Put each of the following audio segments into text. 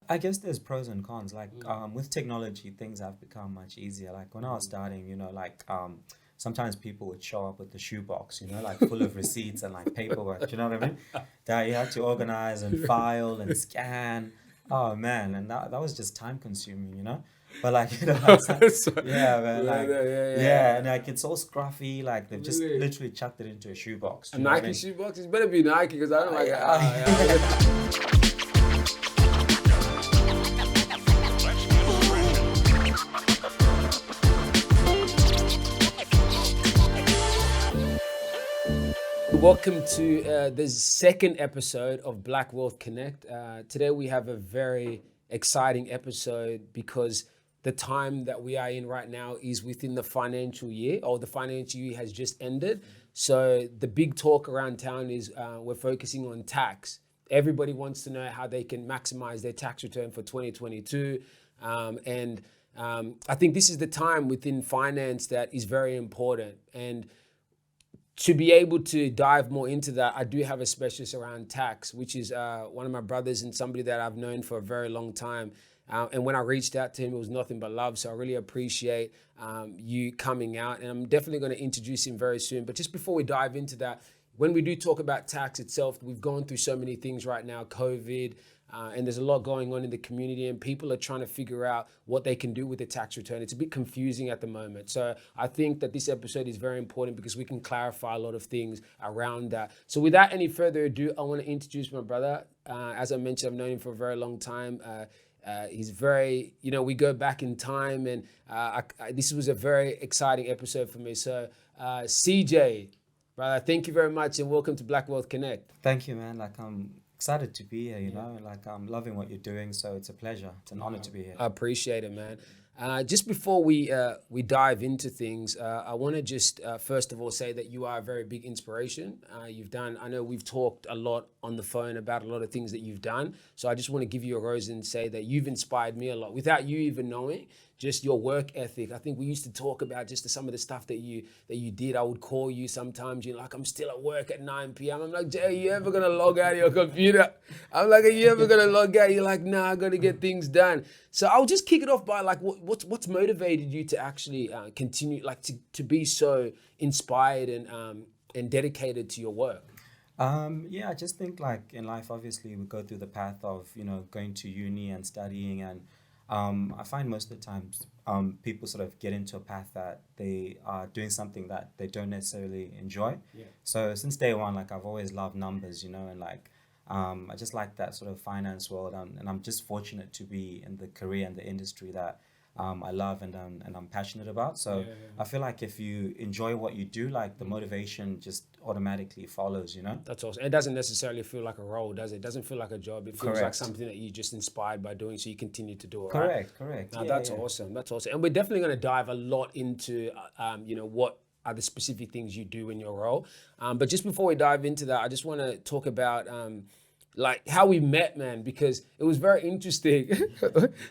I guess there's pros and cons. Like with technology, things have become much easier. Like when I was starting, sometimes people would show up with the shoebox, like full of receipts and like paperwork. Do you know what I mean? That you had to organize and file and scan. Oh man, and that was just time consuming. But like So, yeah, man, yeah, like yeah. yeah, and like it's all scruffy. Like they've just Really? literally chucked it into a shoebox. A Do you know what I Nike mean? shoebox? It better be Nike because I don't like it. Yeah. Welcome to the second episode of Black Wealth Connect. Today we have a very exciting episode because the time that we are in right now is within the financial year, or the financial year has just ended. So the big talk around town is we're focusing on tax. Everybody wants to know how they can maximize their tax return for 2022. I think this is the time within finance that is very important. And to be able to dive more into that, I do have a specialist around tax, which is one of my brothers and somebody that I've known for a very long time. And when I reached out to him, it was nothing but love. So I really appreciate you coming out. And I'm definitely going to introduce him very soon. But just before we dive into that, when we do talk about tax itself, we've gone through so many things right now, COVID, and there's a lot going on in the community, and people are trying to figure out what they can do with the tax return. It's a bit confusing at the moment. So I think that this episode is very important because we can clarify a lot of things around that. So without any further ado, I want to introduce my brother. As I mentioned, I've known him for a very long time. He's very, we go back in time, and this was a very exciting episode for me. So CJ, brother, thank you very much and welcome to Black Wealth Connect. Thank you, man. Like I'm excited to be here, like I'm loving what you're doing, so it's a pleasure. It's an honor to be here. I appreciate it, man. Just before we dive into things, I want to just first of all say that you are a very big inspiration. I know we've talked a lot on the phone about a lot of things that you've done. So I just want to give you a rose and say that you've inspired me a lot without you even knowing. Just your work ethic. I think we used to talk about just some of the stuff that you did. I would call you sometimes. You're like, I'm still at work at 9 p.m. I'm like, Jay, are you ever gonna log out of your computer? I'm like, are you ever gonna log out? You're like, nah, I gotta get things done. So I'll just kick it off by like, what's motivated you to actually continue, like to be so inspired and dedicated to your work? I just think like in life, obviously we go through the path of, going to uni and studying, and I find most of the times people sort of get into a path that they are doing something that they don't necessarily enjoy. Yeah. So since day one, like I've always loved numbers, and like I just like that sort of finance world, and I'm just fortunate to be in the career and the industry that I love and I'm passionate about. So I feel like if you enjoy what you do, like the motivation just automatically follows. That's awesome. It doesn't necessarily feel like a role, does it? It doesn't feel like a job. It feels like Correct. something that you're just inspired by doing, so you continue to do it, right? Correct. Now, that's awesome. That's awesome. And we're definitely going to dive a lot into, what are the specific things you do in your role. But just before we dive into that, I just want to talk about like how we met, man, because it was very interesting.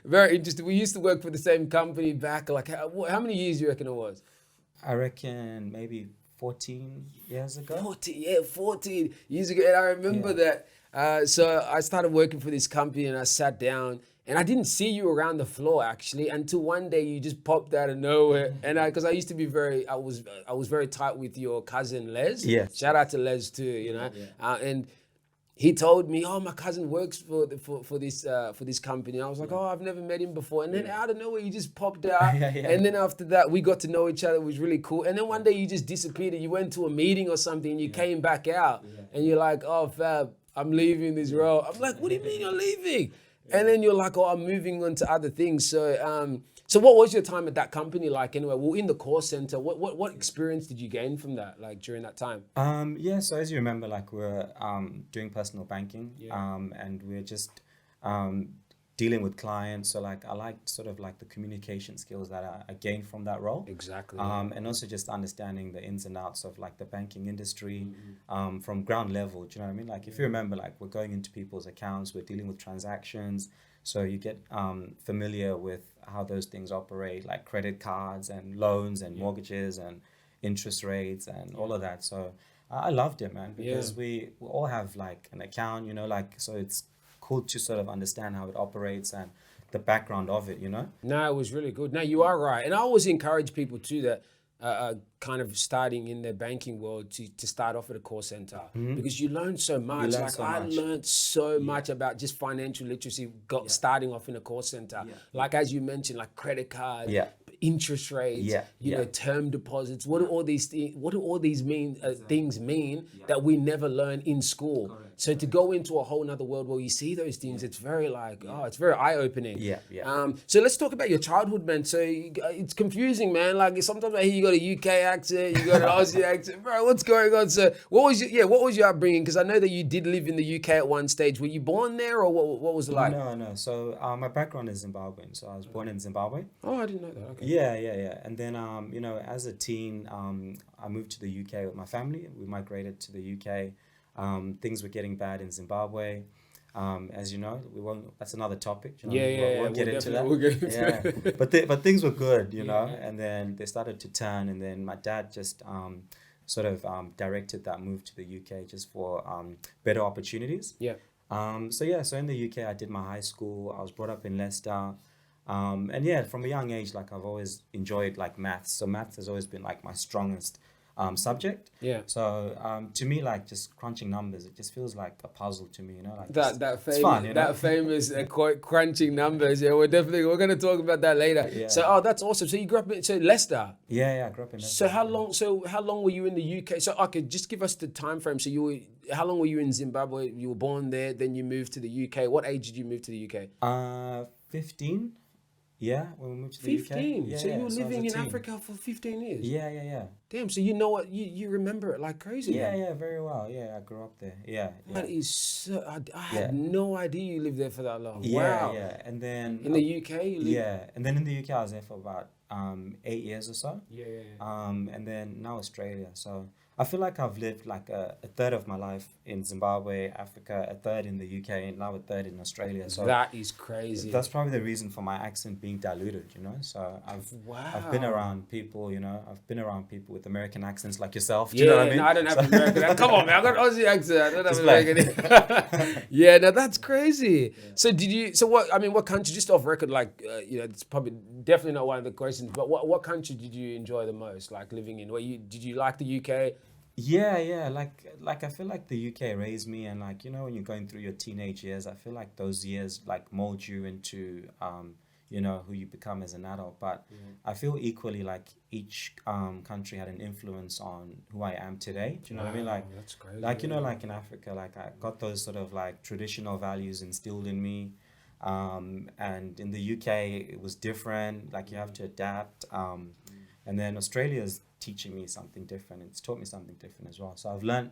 Very interesting. We used to work for the same company back, like how many years do you reckon it was? I reckon maybe 14 years ago. 14 years ago. And I remember that. So I started working for this company and I sat down and I didn't see you around the floor actually until one day you just popped out of nowhere. And because I used to be I was very tight with your cousin Les. Yes. Shout out to Les too, and he told me, "Oh, my cousin works for this company." I was like, "Oh, I've never met him before." And then out of nowhere, he just popped out. And then after that, we got to know each other. It was really cool. And then one day, you just disappeared. You went to a meeting or something, and you came back out. And you're like, "Oh, Fab, I'm leaving this role." I'm like, "What do you mean you're leaving?" And then you're like, "Oh, I'm moving on to other things." So what was your time at that company like anyway? Well, in the call center, what experience did you gain from that, like during that time? So as you remember, like we're doing personal banking, and we're just dealing with clients. So like I liked sort of like the communication skills that I gained from that role. Exactly. And also just understanding the ins and outs of like the banking industry, from ground level. Do you know what I mean? Like if you remember, like we're going into people's accounts, we're dealing with transactions. So you get familiar with how those things operate, like credit cards and loans and mortgages and interest rates and all of that. So I loved it, man, because we all have like an account, like, so it's cool to sort of understand how it operates and the background of it, you know? No, it was really good. No, you are right. And I always encourage people too that kind of starting in the banking world to start off at a call center because you learn so much. learn Like so I much. learned so much about just financial literacy starting off in a call center. Like as you mentioned, like credit cards, interest rates, you know, term deposits. What do all these things mean that we never learn in school? So to go into a whole nother world where you see those things, it's very like, it's very eye-opening. So let's talk about your childhood, man. So it's confusing, man. Like sometimes I hear you got a UK accent, you got an Aussie accent, bro. What's going on? So what was your upbringing? Because I know that you did live in the UK at one stage. Were you born there, or what was it like? No. So my background is Zimbabwean. So I was born in Zimbabwe. Oh, I didn't know that. Okay. Yeah. And then, you know, as a teen, I moved to the UK with my family. We migrated to the UK. Things were getting bad in Zimbabwe. As you know, we won't. That's another topic. You know, we'll get into that. We'll get into it. But things were good, you know. And then they started to turn. And then my dad just sort of directed that move to the UK just for better opportunities. So in the UK, I did my high school. I was brought up in Leicester. And from a young age, like I've always enjoyed like maths. So maths has always been like my strongest subject. So to me, like just crunching numbers, it just feels like a puzzle to me, you know. Like it's fun, you know? That famous quote, crunching numbers. Yeah, we're going to talk about that later. So that's awesome. So you grew up in Leicester. Yeah, I grew up in Leicester. So how long were you in the UK? So okay, just give us the time frame. So how long were you in Zimbabwe? You were born there, then you moved to the UK. What age did you move to the UK? 15. Yeah, when we moved to the 15. UK. Yeah, so you were living in teen. Africa for 15 years. Yeah. Damn. So you know what you remember it like crazy. Yeah, very well. Yeah, I grew up there. Yeah. That is so. I had no idea you lived there for that long. Yeah, wow. Yeah, and then in the UK. You lived... Yeah, and then in the UK I was there for about 8 years or so. Yeah. And then now Australia. So I feel like I've lived like a third of my life in Zimbabwe, Africa, a third in the UK, and now a third in Australia. So that is crazy. That's probably the reason for my accent being diluted, you know. So I've been around people, you know. I've been around people with American accents like yourself. Do you know what I mean? No, I don't have American accent. Come on, man. I got Aussie accent. I don't have American. Yeah, no, that's crazy. Yeah. So did you? So what? I mean, what country? Just off record, like you know, it's probably definitely not one of the questions. But what country did you enjoy the most, like living in? Did you like the UK? Yeah. Like I feel like the UK raised me, and like, you know, when you're going through your teenage years, I feel like those years like mold you into you know, who you become as an adult. But I feel equally like each country had an influence on who I am today. Do you know what I mean? Like that's crazy. Like, you know, like in Africa, like I got those sort of like traditional values instilled in me. And in the UK it was different. Like you have to adapt. And then Australia's teaching me something different. It's taught me something different as well. So I've learned,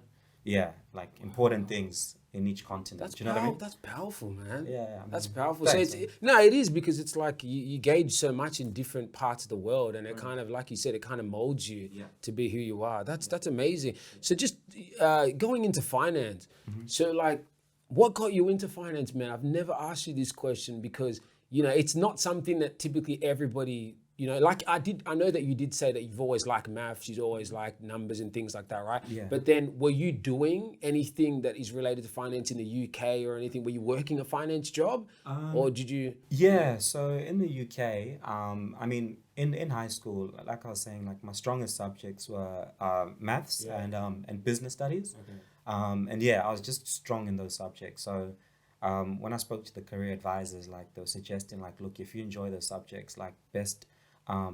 important things in each continent. Do you know what I mean? That's powerful, man. Yeah. That's powerful. Thanks, So it is, because it's like you gauge so much in different parts of the world, and it kind of, like you said, it kind of molds you to be who you are. That's amazing. So just going into finance. So like, what got you into finance, man? I've never asked you this question because, you know, it's not something that typically everybody, you know, like I know that you did say that you've always liked maths, you've always liked numbers and things like that, right? Yeah. But then were you doing anything that is related to finance in the UK or anything? Were you working a finance job or did you? Yeah, so in the UK, I mean, in high school, like I was saying, like my strongest subjects were maths and business studies. Okay. And I was just strong in those subjects. So when I spoke to the career advisors, like they were suggesting, like, look, if you enjoy those subjects, like best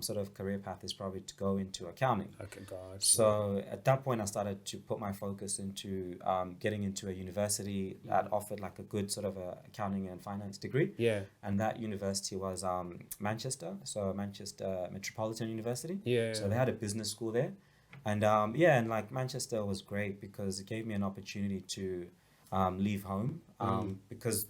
sort of career path is probably to go into accounting. Okay, gotcha. So at that point, I started to put my focus into getting into a university that offered like a good sort of a accounting and finance degree. Yeah. And that university was Manchester, so Manchester Metropolitan University. Yeah. So they had a business school there. And and like Manchester was great because it gave me an opportunity to leave home because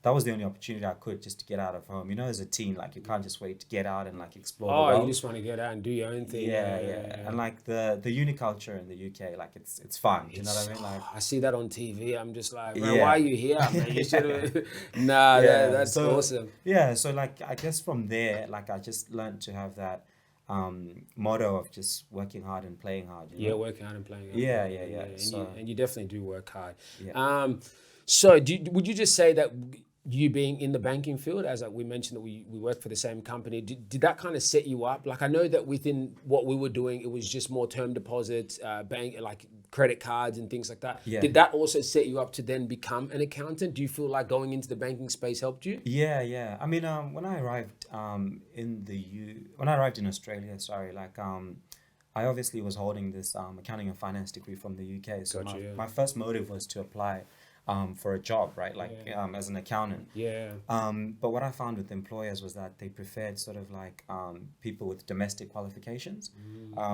that was the only opportunity I could, just to get out of home. You know, as a teen, like you can't just wait to get out and like explore the world. You just want to get out and do your own thing. Yeah. And like the uni culture in the UK, like it's fun. Do you know what I mean? Like I see that on TV. I'm just like, man, why are you here, man? You should have. That's awesome. Yeah, so like I guess from there, like I just learned to have that motto of just working hard and playing hard. You know? Working hard and playing hard. Yeah. And you definitely do work hard. Yeah. So would you just say that you being in the banking field, as we mentioned that we work for the same company, did that kind of set you up? Like I know that within what we were doing, it was just more term deposits, bank, like credit cards and things like that. Yeah. Did that also set you up to then become an accountant? Do you feel like going into the banking space helped you? Yeah. I mean, when I arrived when I arrived in Australia, I obviously was holding this accounting and finance degree from the UK. So Gotcha, yeah. my first motive was to apply for a job, right? As an accountant. Yeah. But what I found with employers was that they preferred sort of like people with domestic qualifications,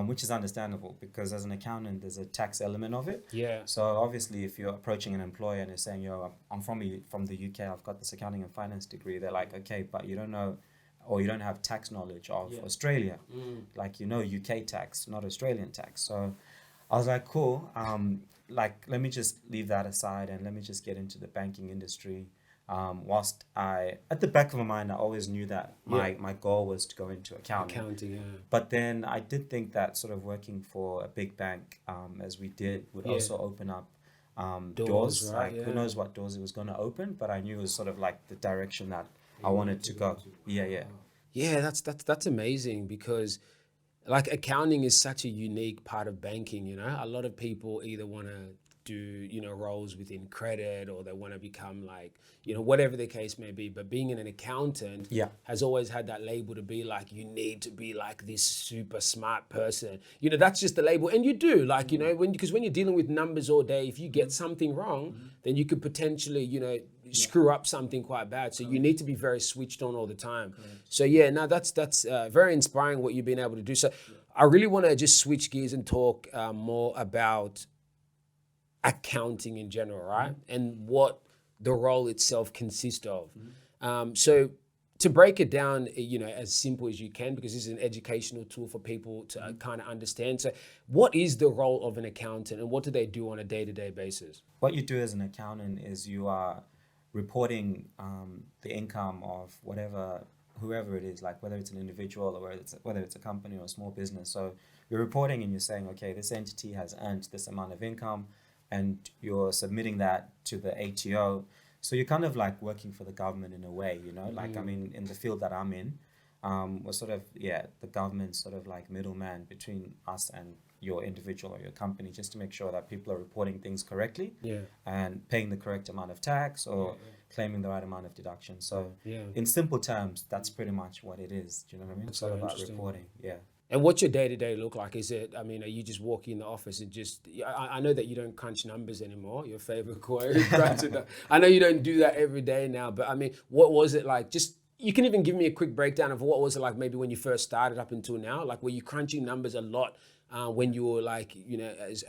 which is understandable because as an accountant, there's a tax element of it. Yeah. So obviously, if you're approaching an employer and they're saying, "Yo, I'm from the UK, I've got this accounting and finance degree," they're like, "Okay, but you don't know, or you don't have tax knowledge of Australia, like UK tax, not Australian tax." So I was like, "Cool, let me just leave that aside and let me just get into the banking industry." Whilst at the back of my mind, I always knew that my goal was to go into accounting. Accounting, yeah. But then I did think that sort of working for a big bank, as we did, would also open up doors. Right? Like who knows what doors it was going to open, but I knew it was sort of like the direction that I wanted to go. Yeah. Yeah, that's amazing because like accounting is such a unique part of banking, a lot of people either want to do, roles within credit or they want to become like, whatever the case may be. But being an accountant has always had that label to be like, you need to be like this super smart person. That's just the label. And you do like, because when you're dealing with numbers all day, if you get something wrong, then you could potentially, screw up something quite bad. So you need to be very switched on all the time. So that's very inspiring what you've been able to do. So I really want to just switch gears and talk more about accounting in general, right? And what the role itself consists of. So to break it down, as simple as you can, because this is an educational tool for people to kind of understand. So what is the role of an accountant and what do they do on a day-to-day basis? What you do as an accountant is you are reporting the income of whoever it is, like whether it's an individual or whether it's a company or a small business. So you're reporting and you're saying, okay, this entity has earned this amount of income, and you're submitting that to the ATO. So you're kind of like working for the government in a way, like, I mean, in the field that I'm in, we're sort of, the government's sort of like middleman between us and your individual or your company, just to make sure that people are reporting things correctly and paying the correct amount of tax or claiming the right amount of deduction. So in simple terms, that's pretty much what it is. Do you know what I mean? It's all about reporting. Yeah. And what's your day-to-day look like? Are you just walking in the office and just, I know that you don't crunch numbers anymore, your favorite quote. I know you don't do that every day now, but I mean, what was it like? Just, you can even give me a quick breakdown of what was it like maybe when you first started up until now? Like, were you crunching numbers a lot when you were like,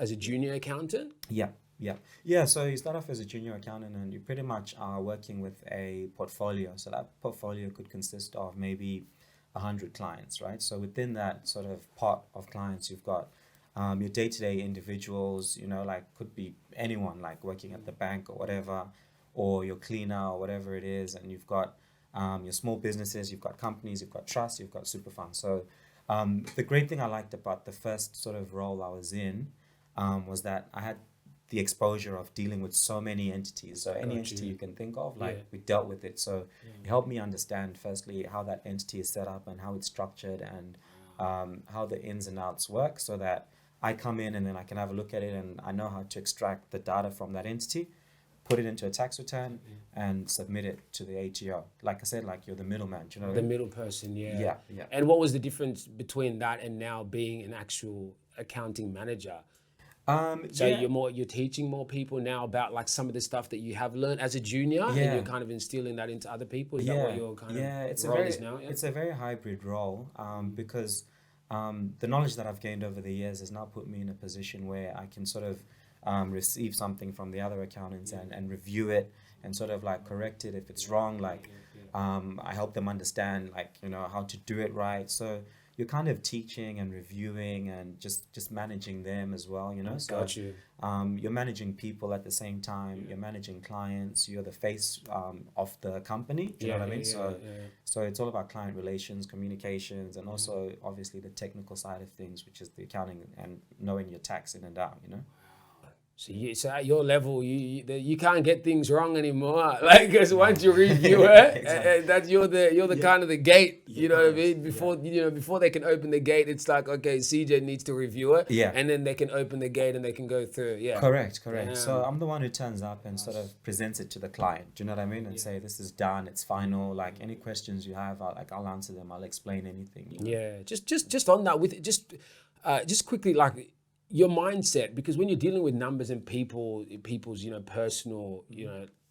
as a junior accountant? Yeah, so you start off as a junior accountant and you pretty much are working with a portfolio. So that portfolio could consist of maybe 100 clients, right? So within that sort of pot of clients, you've got your day-to-day individuals, like could be anyone like working at the bank or whatever, or your cleaner or whatever it is. And you've got your small businesses, you've got companies, you've got trusts, you've got super funds. So the great thing I liked about the first sort of role I was in was that I had the exposure of dealing with so many entities. So any entity you can think of, we dealt with it. So it helped me understand firstly how that entity is set up and how it's structured and how the ins and outs work, so that I come in and then I can have a look at it and I know how to extract the data from that entity, put it into a tax return and submit it to the ATO. Like I said, like you're the middleman, do you know what I mean? The middle person, Yeah. And what was the difference between that and now being an actual accounting manager? So you're teaching more people now about like some of the stuff that you have learned as a junior, and you're kind of instilling that into other people. Is that what your kind of role is now? It's a very hybrid role because the knowledge that I've gained over the years has now put me in a position where I can sort of receive something from the other accountants and review it and sort of like correct it if it's wrong. I help them understand how to do it right. So you're kind of teaching and reviewing and just managing them as well, So Got you. You're managing people at the same time. You're managing clients. You're the face of the company. Do you know what I mean? So it's all about client relations, communications, and also obviously the technical side of things, which is the accounting and knowing your tax in and out. So at your level, you can't get things wrong anymore. Like, because once you review it, Exactly. that you're the kind of the gate. You know what I mean? Before they can open the gate, it's like, okay, CJ needs to review it, Yeah. and then they can open the gate and they can go through. Yeah. Correct. Damn. So I'm the one who turns up and sort of presents it to the client. Do you know what I mean? And say, this is done, it's final. Like, any questions you have, I'll answer them. I'll explain anything. You know? Yeah. Just on that, with just quickly, like, your mindset, because when you're dealing with numbers and people's personal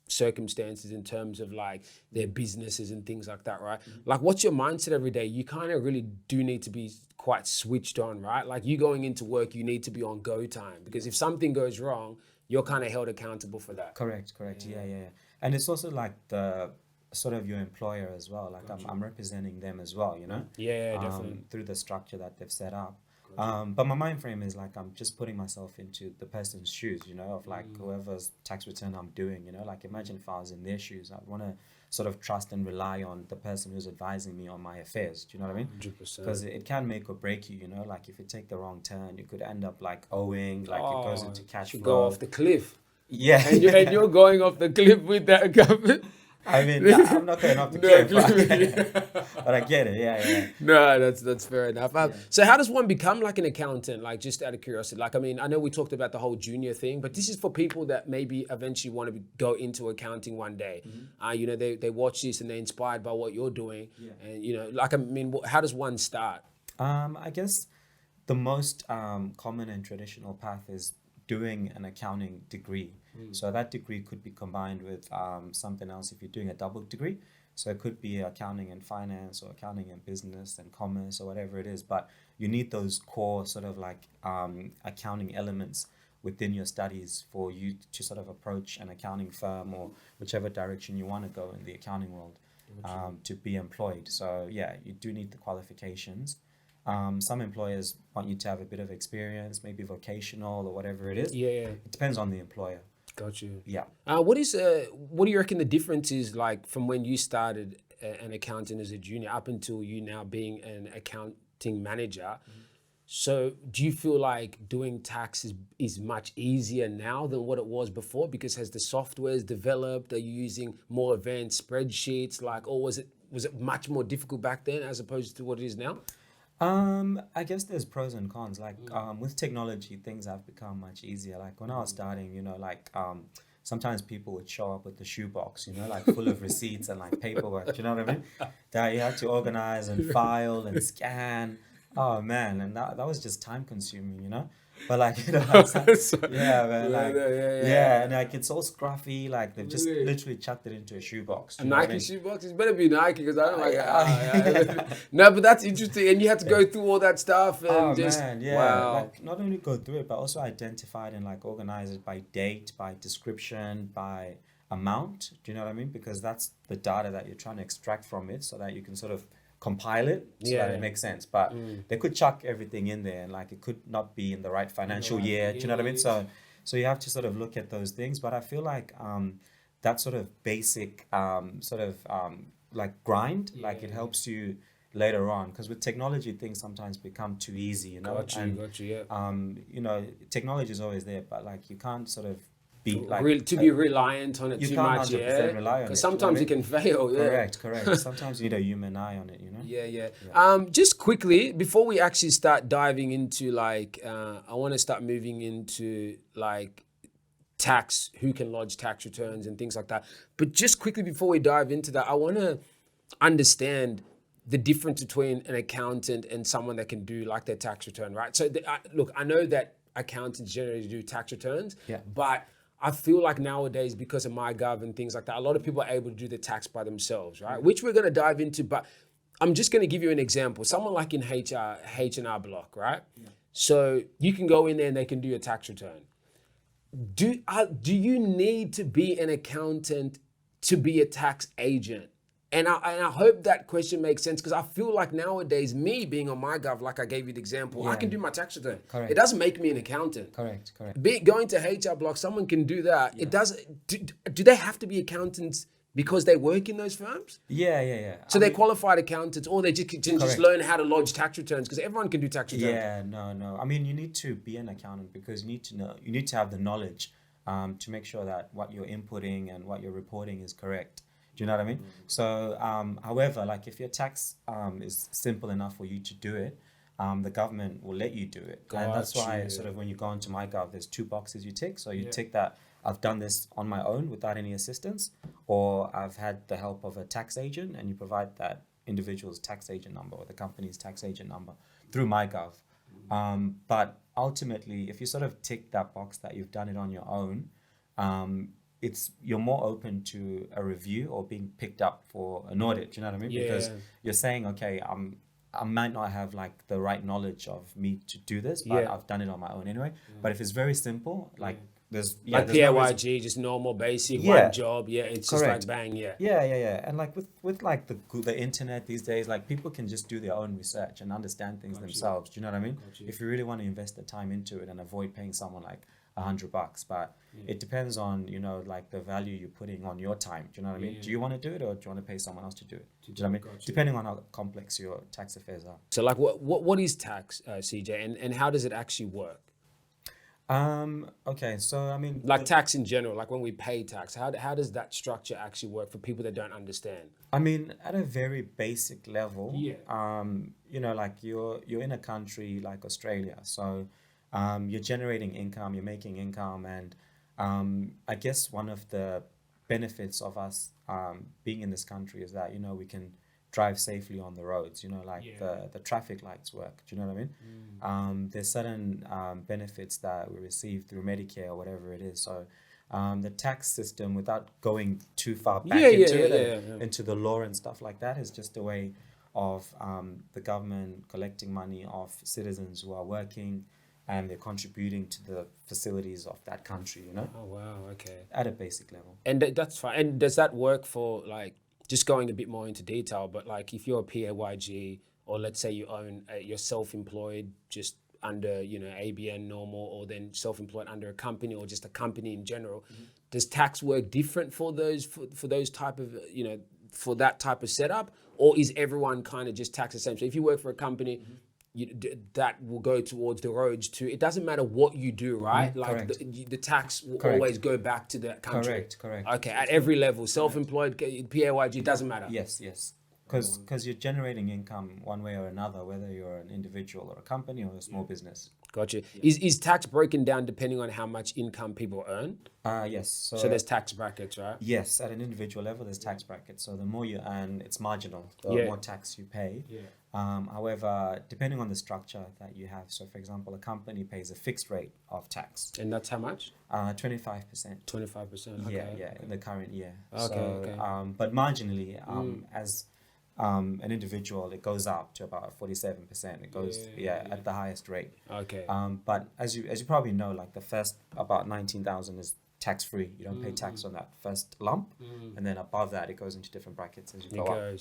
circumstances in terms of like their businesses and things like that, right? Like, what's your mindset every day? You kind of really do need to be quite switched on, right? Like, you going into work, you need to be on go time, because if something goes wrong, you're kind of held accountable for that. Correct. Yeah. And it's also like the sort of your employer as well. Like, I'm representing them as well, you know? Yeah, definitely. Through the structure that they've set up. But my mind frame is like, I'm just putting myself into the person's shoes, you know, of like whoever's tax return I'm doing, you know, like imagine if I was in their shoes, I'd want to sort of trust and rely on the person who's advising me on my affairs. Do you know what I mean? 100%. Because it can make or break you, you know, like if you take the wrong turn, you could end up like owing, like it goes into cash You flow. go off the cliff. Yeah. And you're going off the cliff with that government. I mean, I'm not going off the cliff, but I get it. Yeah. No, that's fair enough. So how does one become like an accountant? Like, just out of curiosity. Like, I mean, I know we talked about the whole junior thing, but this is for people that maybe eventually want to go into accounting one day. You know, they watch this and they're inspired by what you're doing. And, you know, like, I mean, how does one start? I guess the most common and traditional path is doing an accounting degree. So that degree could be combined with something else if you're doing a double degree. So it could be accounting and finance or accounting and business and commerce or whatever it is. But you need those core sort of like accounting elements within your studies for you to sort of approach an accounting firm or whichever direction you want to go in the accounting world to be employed. So yeah, you do need the qualifications. Some employers want you to have a bit of experience, maybe vocational or whatever it is. Yeah. It depends on the employer. Got you. Yeah. What do you reckon the difference is, like, from when you started an accountant as a junior up until you now being an accounting manager? So do you feel like doing tax is much easier now than what it was before? Because has the softwares developed? Are you using more advanced spreadsheets? Like, or was it much more difficult back then as opposed to what it is now? I guess there's pros and cons. Like, with technology, things have become much easier. Like when I was starting, you know, like, sometimes people would show up with the shoebox, you know, like full of receipts and like paperwork, you know what I mean? That you had to organize and file and scan. Oh man, and that was just time consuming, you know? But like, you know, yeah, man, like, yeah, and like it's all scruffy, like they've just literally chucked it into a shoebox. A Nike shoebox? It better be Nike, because I don't like it. No, but that's interesting, and you had to go through all that stuff and wow. Like not only go through it, but also identify it and like organize it by date, by description, by amount. Do you know what I mean? Because that's the data that you're trying to extract from it, so that you can sort of compile it so that it makes sense. But they could chuck everything in there and like it could not be in the right financial year. Do you know what I mean? So you have to sort of look at those things. But I feel like that sort of basic like grind, like it helps you later on, because with technology things sometimes become too easy, you know. Got you. You know, technology is always there, but like you can't sort of be like be reliant on it too much, because sometimes it can fail. Correct. Sometimes you need a human eye on it, you know. Yeah. Just quickly before we actually start diving into like, I want to start moving into like tax, who can lodge tax returns and things like that. But just quickly before we dive into that, I want to understand the difference between an accountant and someone that can do like their tax return, right? So look, I know that accountants generally do tax returns, but I feel like nowadays, because of MyGov and things like that, a lot of people are able to do the tax by themselves, right? Which we're going to dive into, but I'm just going to give you an example. Someone like in H&R Block, right? So you can go in there and they can do a tax return. Do you need to be an accountant to be a tax agent? And I hope that question makes sense, because I feel like nowadays, me being on MyGov, like I gave you the example, I can do my tax return. Correct. It doesn't make me an accountant. Correct. Going to HR Block, someone can do that. It doesn't. Do they have to be accountants Because they work in those firms? Yeah. So they're qualified accountants, or they just can just learn how to lodge tax returns, because everyone can do tax returns. Yeah, no. I mean, you need to be an accountant because you need to have the knowledge to make sure that what you're inputting and what you're reporting is correct. Do you know what I mean? So, however, like if your tax is simple enough for you to do it, the government will let you do it. And that's why sort of when you go into MyGov, there's 2 boxes you tick. So you tick that I've done this on my own without any assistance, or I've had the help of a tax agent, and you provide that individual's tax agent number or the company's tax agent number through MyGov. But ultimately, if you sort of tick that box that you've done it on your own, you're more open to a review or being picked up for an audit. Do you know what I mean? Yeah. Because you're saying, okay, I might not have like the right knowledge of me to do this, but I've done it on my own anyway. But if it's very simple, like there's PAYG, just normal basic one job. Yeah, it's correct. just like bang. And like with like the internet these days, like people can just do their own research and understand things themselves. Do you know what I mean? If you really want to invest the time into it and avoid paying someone like $100, but it depends on, you know, like the value you're putting on your time. Do you know what I mean? Do you want to do it, or do you want to pay someone else to do it? Do you know what I mean? Depending on how complex your tax affairs are. So like what is tax, CJ, and how does it actually work? Okay, so I mean, like tax in general, like when we pay tax, how does that structure actually work for people that don't understand? I mean, at a very basic level, you know, like you're in a country like Australia, so you're generating income, you're making income, and I guess one of the benefits of us being in this country is that, you know, we can drive safely on the roads, you know, like the traffic lights work. Do you know what I mean? There's certain benefits that we receive through Medicare or whatever it is. So the tax system, without going too far back into the law and stuff like that, is just a way of the government collecting money off citizens who are working, and they're contributing to the facilities of that country, you know? Oh, wow, okay. At a basic level. And that's fine. And does that work for, like, just going a bit more into detail, but like if you're a PAYG, or let's say you own, you're self-employed just under, you know, ABN normal, or then self-employed under a company or just a company in general, does tax work different for those, for those type of, you know, for that type of setup? Or is everyone kind of just taxed the same? So if you work for a company, that will go towards the roads too. It doesn't matter what you do, right? Like the tax will always go back to that country. Correct. Okay, at every level, self-employed, PAYG, it doesn't matter. Yes. Because you're generating income one way or another, whether you're an individual or a company or a small business. Gotcha. Is tax broken down depending on how much income people earn? Yes. So there's tax brackets, right? Yes, at an individual level, there's tax brackets. So the more you earn, it's marginal. The more tax you pay. However, depending on the structure that you have. So, for example, a company pays a fixed rate of tax. And that's how much? 25%. 25%. Okay. Yeah, in the current year. Okay. But marginally, as an individual, it goes up to about 47%. It goes at the highest rate. Okay. But as you probably know, like the first about 19,000 is tax free. You don't pay tax on that first lump, and then above that it goes into different brackets as you go up.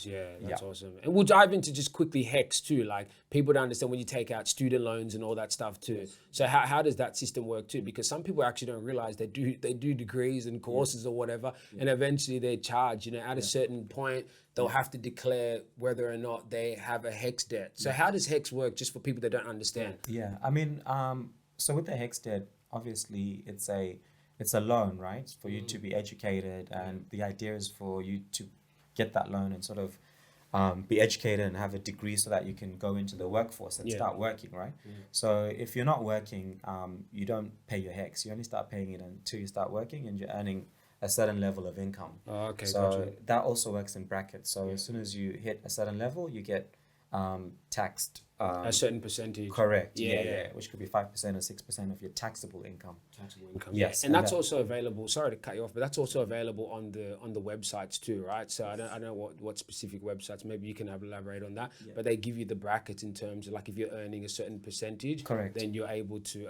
That's awesome. And we'll dive into just quickly Hecs too, like people to understand when you take out student loans and all that stuff too. So how does that system work too? Because some people actually don't realize they do degrees and courses or whatever, and eventually they're charged. You know, at a certain point they'll have to declare whether or not they have a Hecs debt. So how does Hecs work, just for people that don't understand? Yeah, I mean, so with the Hecs debt, obviously it's a loan, right? For you to be educated, and the idea is for you to get that loan and sort of be educated and have a degree so that you can go into the workforce and start working, right? So if you're not working, you don't pay your Hecs. You only start paying it until you start working and you're earning a certain level of income. Okay, so gotcha. that also works in brackets. So as soon as you hit a certain level, you get taxed a certain percentage. Correct. Yeah. Which could be 5% or 6% of your taxable income. Yes, and that's also available. Sorry to cut you off, but that's also available on the websites too, right? So I don't know what specific websites. Maybe you can elaborate on that. But they give you the brackets in terms of like if you're earning a certain percentage, correct, then you're able to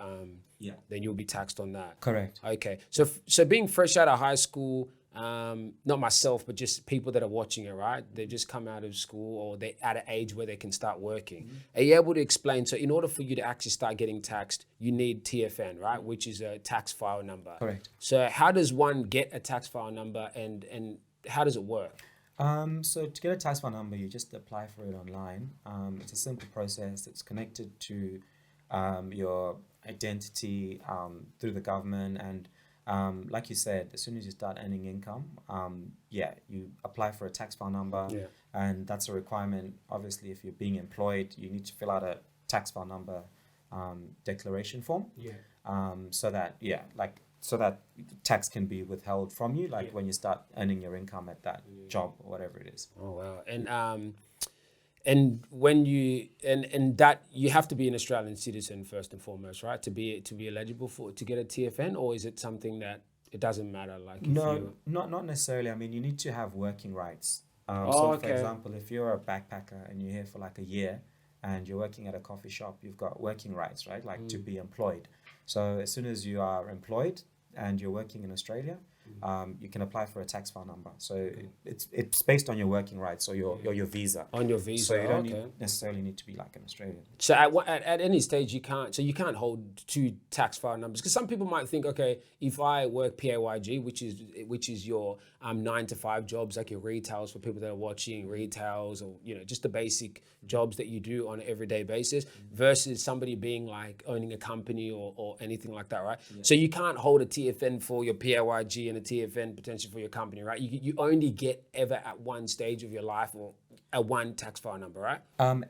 then you'll be taxed on that. Correct. Okay. So being fresh out of high school. Not myself, but just people that are watching it, right? They've just come out of school, or they're at an age where they can start working. Are you able to explain? So in order for you to actually start getting taxed, you need TFN, right? Which is a tax file number. Correct. So how does one get a tax file number, and how does it work? So to get a tax file number, you just apply for it online. It's a simple process. It's connected to your identity through the government, and like you said, as soon as you start earning income, you apply for a tax file number, and that's a requirement. Obviously, if you're being employed, you need to fill out a tax file number declaration form. So that tax can be withheld from you, when you start earning your income at that job or whatever it is. Oh wow! And when you and that you have to be an Australian citizen first and foremost, right? To be eligible to get a TFN, or is it something that it doesn't matter? Like no, not necessarily. I mean, you need to have working rights. For example, if you're a backpacker and you're here for like a year and you're working at a coffee shop, you've got working rights, right? Like to be employed. So as soon as you are employed and you're working in Australia, you can apply for a tax file number. So it's based on your working rights or your visa. On your visa, so you don't necessarily need to be like an Australian. So at any stage you can't hold two tax file numbers, because some people might think, okay, if I work PAYG, which is your 9 to 5 jobs, like your retails, for people that are watching, retails, or just the basic jobs that you do on an everyday basis, versus somebody being like owning a company or anything like that, right? So you can't hold a TFN for your PAYG and a TFN potentially for your company, right? You only get ever at one stage of your life or a one tax file number, right?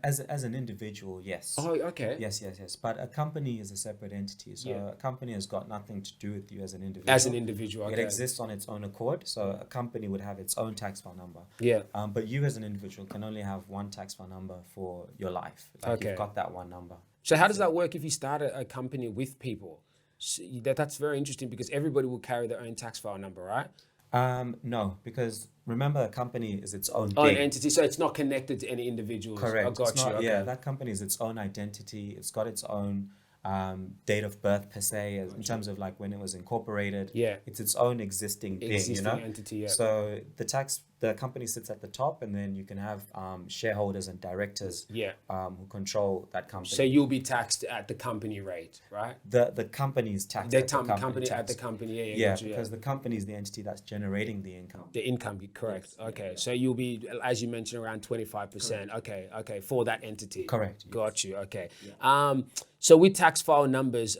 As an individual, yes. Oh, okay. Yes. But a company is a separate entity. So a company has got nothing to do with you as an individual. As an individual, okay. It exists on its own accord. So a company would have its own tax file number. Yeah. But you as an individual can only have one tax file number for your life. You've got that one number. So how does that work if you start a company with people? So that's very interesting, because everybody will carry their own tax file number, right? No, because remember, a company is its own entity, so it's not connected to any individuals. Correct. I got you. Okay. Yeah, that company is its own identity. It's got its own date of birth per se, in terms of like when it was incorporated. Yeah. It's its own existing thing, entity. Yeah. So the company sits at the top, and then you can have shareholders and directors. Who control that company. So you'll be taxed at the company rate, right? The company's taxed at the company. At the company. Because the company is the entity that's generating the income. The income, correct. Yes. Okay. So you'll be, as you mentioned, around 25%. Okay. For that entity. Correct. Got you. Okay. Yeah. So with tax file numbers,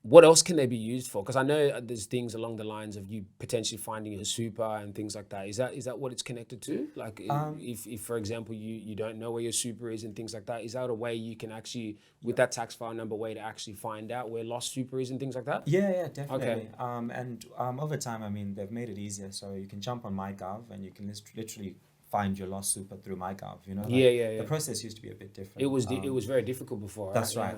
what else can they be used for? Because I know there's things along the lines of you potentially finding your super and things like that. Is that what it's connected to? Like if for example, you don't know where your super is and things like that, is that a way you can actually, with that tax file number, way to actually find out where lost super is and things like that? Yeah, definitely. Okay. Over time, I mean, they've made it easier. So you can jump on MyGov and you can literally find your lost super through MyGov. The process used to be a bit different. It was very difficult before. That's right.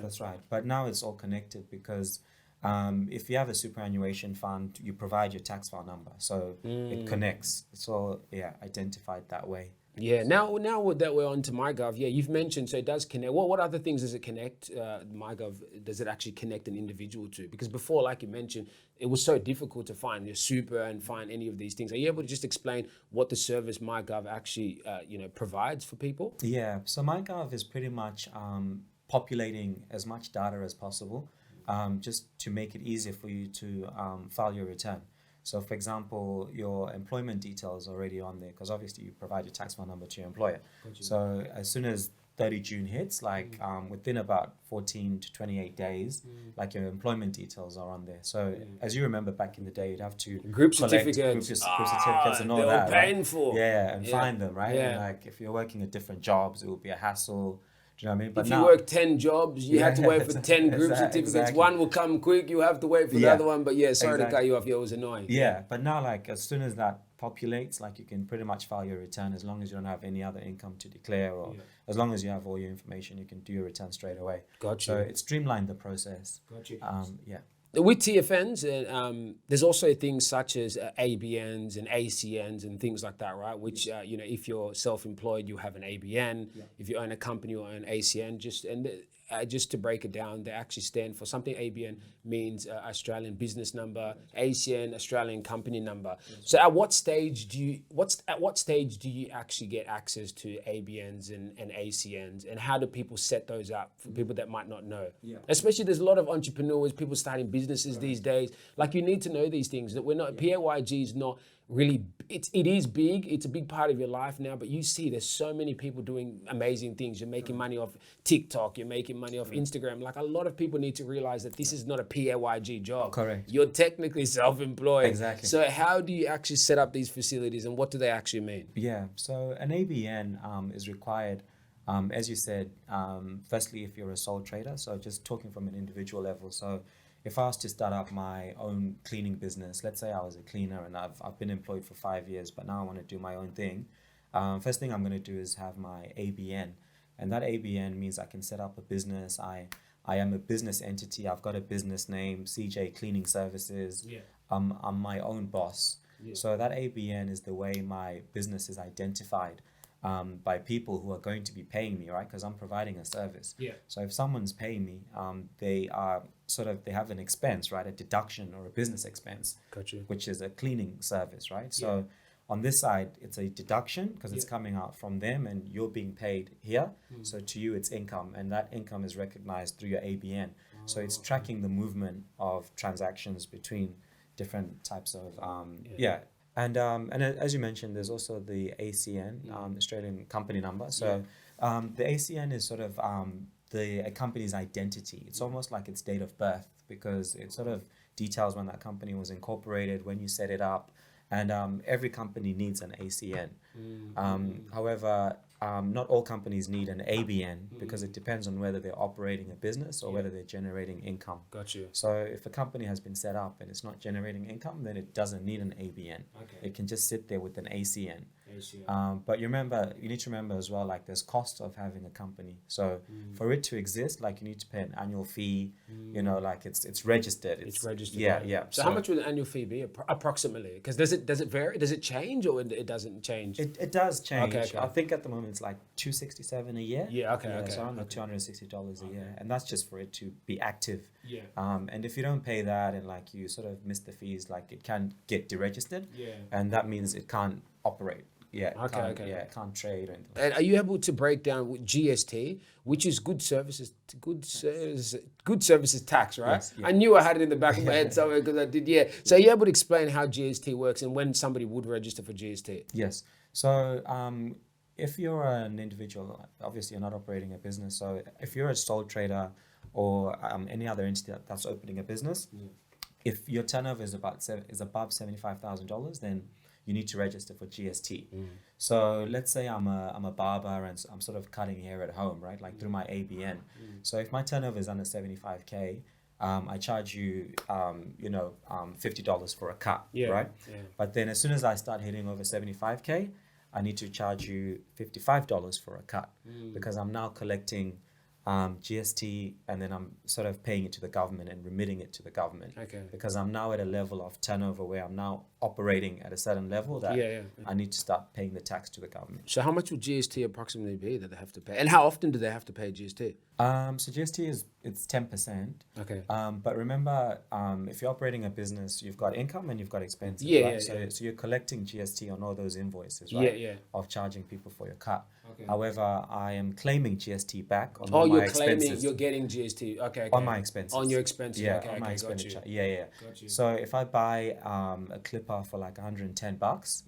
But now it's all connected, because if you have a superannuation fund, you provide your tax file number, so it connects. It's all identified that way. Yeah. Now that we're on to MyGov, you've mentioned, so it does connect. What other things does it connect? MyGov, does it actually connect an individual to? Because before, like you mentioned, it was so difficult to find your super and find any of these things. Are you able to just explain what the service MyGov actually provides for people? Yeah. So MyGov is pretty much populating as much data as possible, just to make it easier for you to file your return. So, for example, your employment details are already on there, because obviously you provide your tax file number to your employer. So as soon as 30 June hits, within about 14 to 28 days, your employment details are on there. So as you remember back in the day, you'd have to group collect certificates and all that. Painful. Right? Yeah, and find them, right? Yeah. And if you're working at different jobs, it will be a hassle. Do you know what I mean? But if you work 10 jobs, you have to wait for 10 group certificates. Exactly. One will come quick, you have to wait for the other one. But sorry to cut you off. It was annoying. Yeah, but now as soon as that populates, you can pretty much file your return, as long as you don't have any other income to declare, or as long as you have all your information, you can do your return straight away. Gotcha. So it streamlined the process. Gotcha. With TFNs, there's also things such as ABNs and ACNs and things like that, right? Which, if you're self-employed, you have an ABN. Yeah. If you own a company or an ACN, just to break it down, they actually stand for something. ABN means Australian business number, ACN, Australian company number. So at what stage do you actually get access to ABNs and ACNs, and how do people set those up for people that might not know? Yeah. Especially there's a lot of entrepreneurs, people starting businesses these days. Like, you need to know these things, that we're not, PAYG is not really, it is big, it's a big part of your life now, but you see there's so many people doing amazing things. You're making money off TikTok, you're making money off Instagram. Like, a lot of people need to realize that this is not a PAYG job. Correct. You're technically self-employed. Exactly. So how do you actually set up these facilities, and what do they actually mean? Yeah, so an ABN is required, as you said, firstly, if you're a sole trader, so just talking from an individual level. So if I was to start up my own cleaning business, let's say I was a cleaner and I've been employed for 5 years, but now I want to do my own thing. First thing I'm going to do is have my ABN, and that ABN means I can set up a business. I am a business entity. I've got a business name, CJ Cleaning Services. Yeah. I'm my own boss. Yeah. So that ABN is the way my business is identified by people who are going to be paying me, right? Because I'm providing a service. Yeah. So if someone's paying me, they have an expense, right? A deduction or a business expense, Gotcha. which is a cleaning service, right? So on this side, it's a deduction because it's coming out from them and you're being paid here. So to you, it's income, and that income is recognized through your ABN. So it's tracking the movement of transactions between different types of and as you mentioned, there's also the ACN, Australian company number. So the ACN is sort of a company's identity. It's almost like its date of birth, because it sort of details when that company was incorporated, when you set it up, and every company needs an ACN. However, not all companies need an ABN because it depends on whether they're operating a business or whether they're generating income. Gotcha. So if a company has been set up and it's not generating income, then it doesn't need an ABN. Okay. It can just sit there with an ACN. ACN. But you need to remember as well, like, there's cost of having a company. So for it to exist, like, you need to pay an annual fee. You know, like it's registered. It's registered. Yeah. So how much would an annual fee be approximately? Because does it vary? Does it change, or it doesn't change? It does change. Okay. I think at the moment it's like $267 a year. Yeah. Okay. So around the $260 a year, and that's just for it to be active. Yeah. And if you don't pay that and like you sort of miss the fees, like it can get deregistered. Yeah. And that means it can't operate. Yeah. Okay. Yeah, it can't trade or anything. And are you able to break down with GST, which is good services tax, right? Yes, yeah. I knew I had it in the back of my head somewhere because I did. Yeah. So are you able to explain how GST works and when somebody would register for GST? Yes. So if you're an individual, obviously you're not operating a business. So if you're a sole trader or any other entity that's opening a business, if your turnover is above $75,000, then you need to register for GST. So let's say I'm a barber and I'm sort of cutting hair at home, right? Like through my ABN. So if my turnover is under 75K, I charge you, $50 for a cut, right? Yeah. But then as soon as I start hitting over 75K, I need to charge you $55 for a cut because I'm now collecting GST, and then I'm sort of paying it to the government and remitting it to the government. Okay. Because I'm now at a level of turnover where I'm now operating at a certain level that I need to start paying the tax to the government. So how much would GST approximately be that they have to pay? And how often do they have to pay GST? So GST it's 10%. Okay. But remember, if you're operating a business, you've got income and you've got expenses. So you're collecting GST on all those invoices, right? Of charging people for your cut. Okay. However, I am claiming GST back on all my expenses. You're getting GST. Okay. On my expenses. On your expenses. Yeah, on my expenditure. Yeah. Got you. So if I buy a clipper for like $110,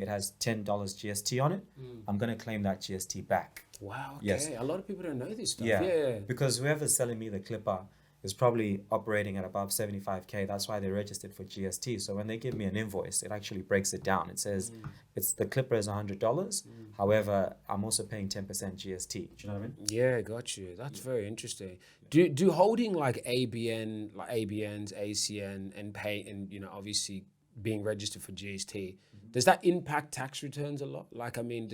it has $10 GST on it. I'm going to claim that GST back. Wow. Okay. Yes. A lot of people don't know this stuff. Yeah. Because whoever's selling me the clipper is probably operating at above 75K. That's why they're registered for GST. So when they give me an invoice, it actually breaks it down. It says it's the clipper is $100. However, I'm also paying 10% GST. Do you know what I mean? Yeah, got you. That's very interesting. Do holding like ABNs, ACN, and pay, and obviously being registered for GST, does that impact tax returns a lot? Like, I mean,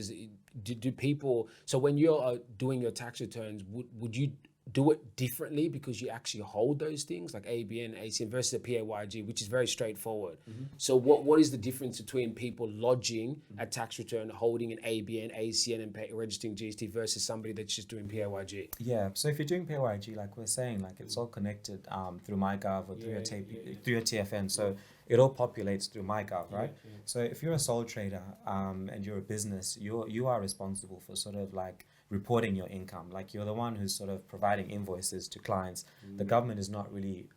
do people? So when you're doing your tax returns, would you do it differently because you actually hold those things like ABN, ACN versus a PAYG, which is very straightforward. So what is the difference between people lodging a tax return, holding an ABN, ACN and registering GST versus somebody that's just doing PAYG? Yeah, so if you're doing PAYG, like we're saying, like it's all connected through MyGov or through your TFN. So it all populates through MyGov, right? So if you're a sole trader and you're a business, you are responsible for sort of like reporting your income. Like you're the one who's sort of providing invoices to clients. The government is not really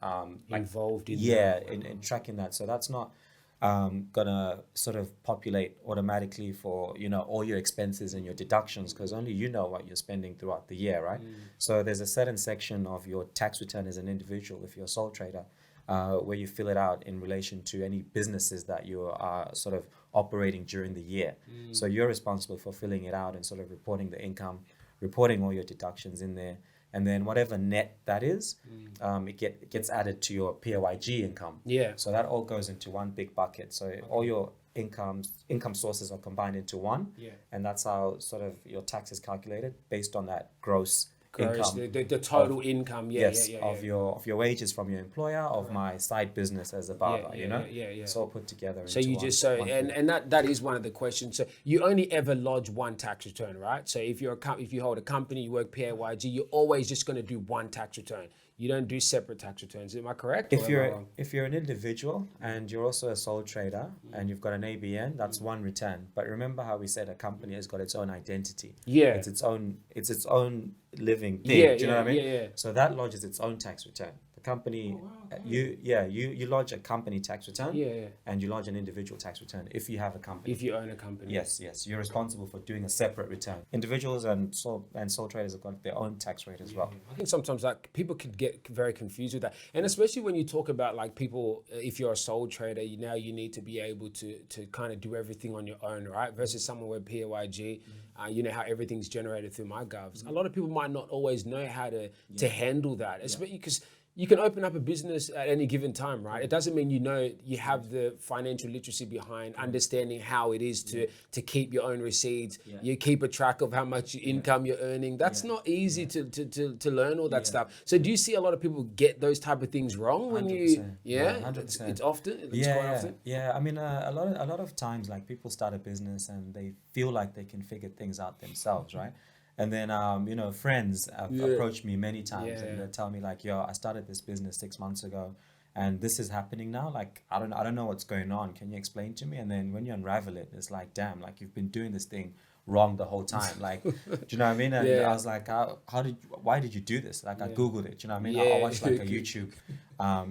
involved in in tracking that. So that's not gonna sort of populate automatically for all your expenses and your deductions, because only you know what you're spending throughout the year, right? So there's a certain section of your tax return as an individual, if you're a sole trader, where you fill it out in relation to any businesses that you are sort of operating during the year. So you're responsible for filling it out and sort of reporting the income, reporting all your deductions in there, and then whatever net that is, it gets added to your PAYG income. Yeah. So that all goes into one big bucket. So all your income sources are combined into one, and that's how sort of your tax is calculated based on that gross income, the total income, of your wages from your employer, of my side business as a barber, it's all put together. So you just and that is one of the questions. So you only ever lodge one tax return, right? So if you hold a company, you work PAYG, you're always just going to do one tax return. You don't do separate tax returns. Am I correct? If you're an individual and you're also a sole trader and you've got an ABN, that's one return. But remember how we said a company has got its own identity. Yeah. It's its own living thing. Do you know what I mean? Yeah. So that lodges its own tax return. The company, you lodge a company tax return, and you lodge an individual tax return if you have a company. If you own a company. Yes, you're responsible for doing a separate return. Individuals and sole traders have got their own tax rate as well. I think sometimes like people could get very confused with that, and especially when you talk about like people, if you're a sole trader, you need to be able to kind of do everything on your own, right? Versus someone with PAYG, you know how everything's generated through MyGov. A lot of people might not always know how to handle that, especially because you can open up a business at any given time, right? It doesn't mean you have the financial literacy behind understanding how it is to keep your own receipts. You keep a track of how much income you're earning. That's not easy to learn all that stuff. So do you see a lot of people get those type of things wrong when 100%. you 100%. It's often quite often. Yeah. I mean, a lot of times, like people start a business and they feel like they can figure things out themselves, right? And then, friends have approached me many times and they tell me like, yo, I started this business 6 months ago and this is happening now. Like, I don't know what's going on. Can you explain to me? And then when you unravel it, it's like, damn, like you've been doing this thing wrong the whole time. Like, do you know what I mean? And I was like, why did you do this? Like, I Googled it, do you know what I mean? I watched like a YouTube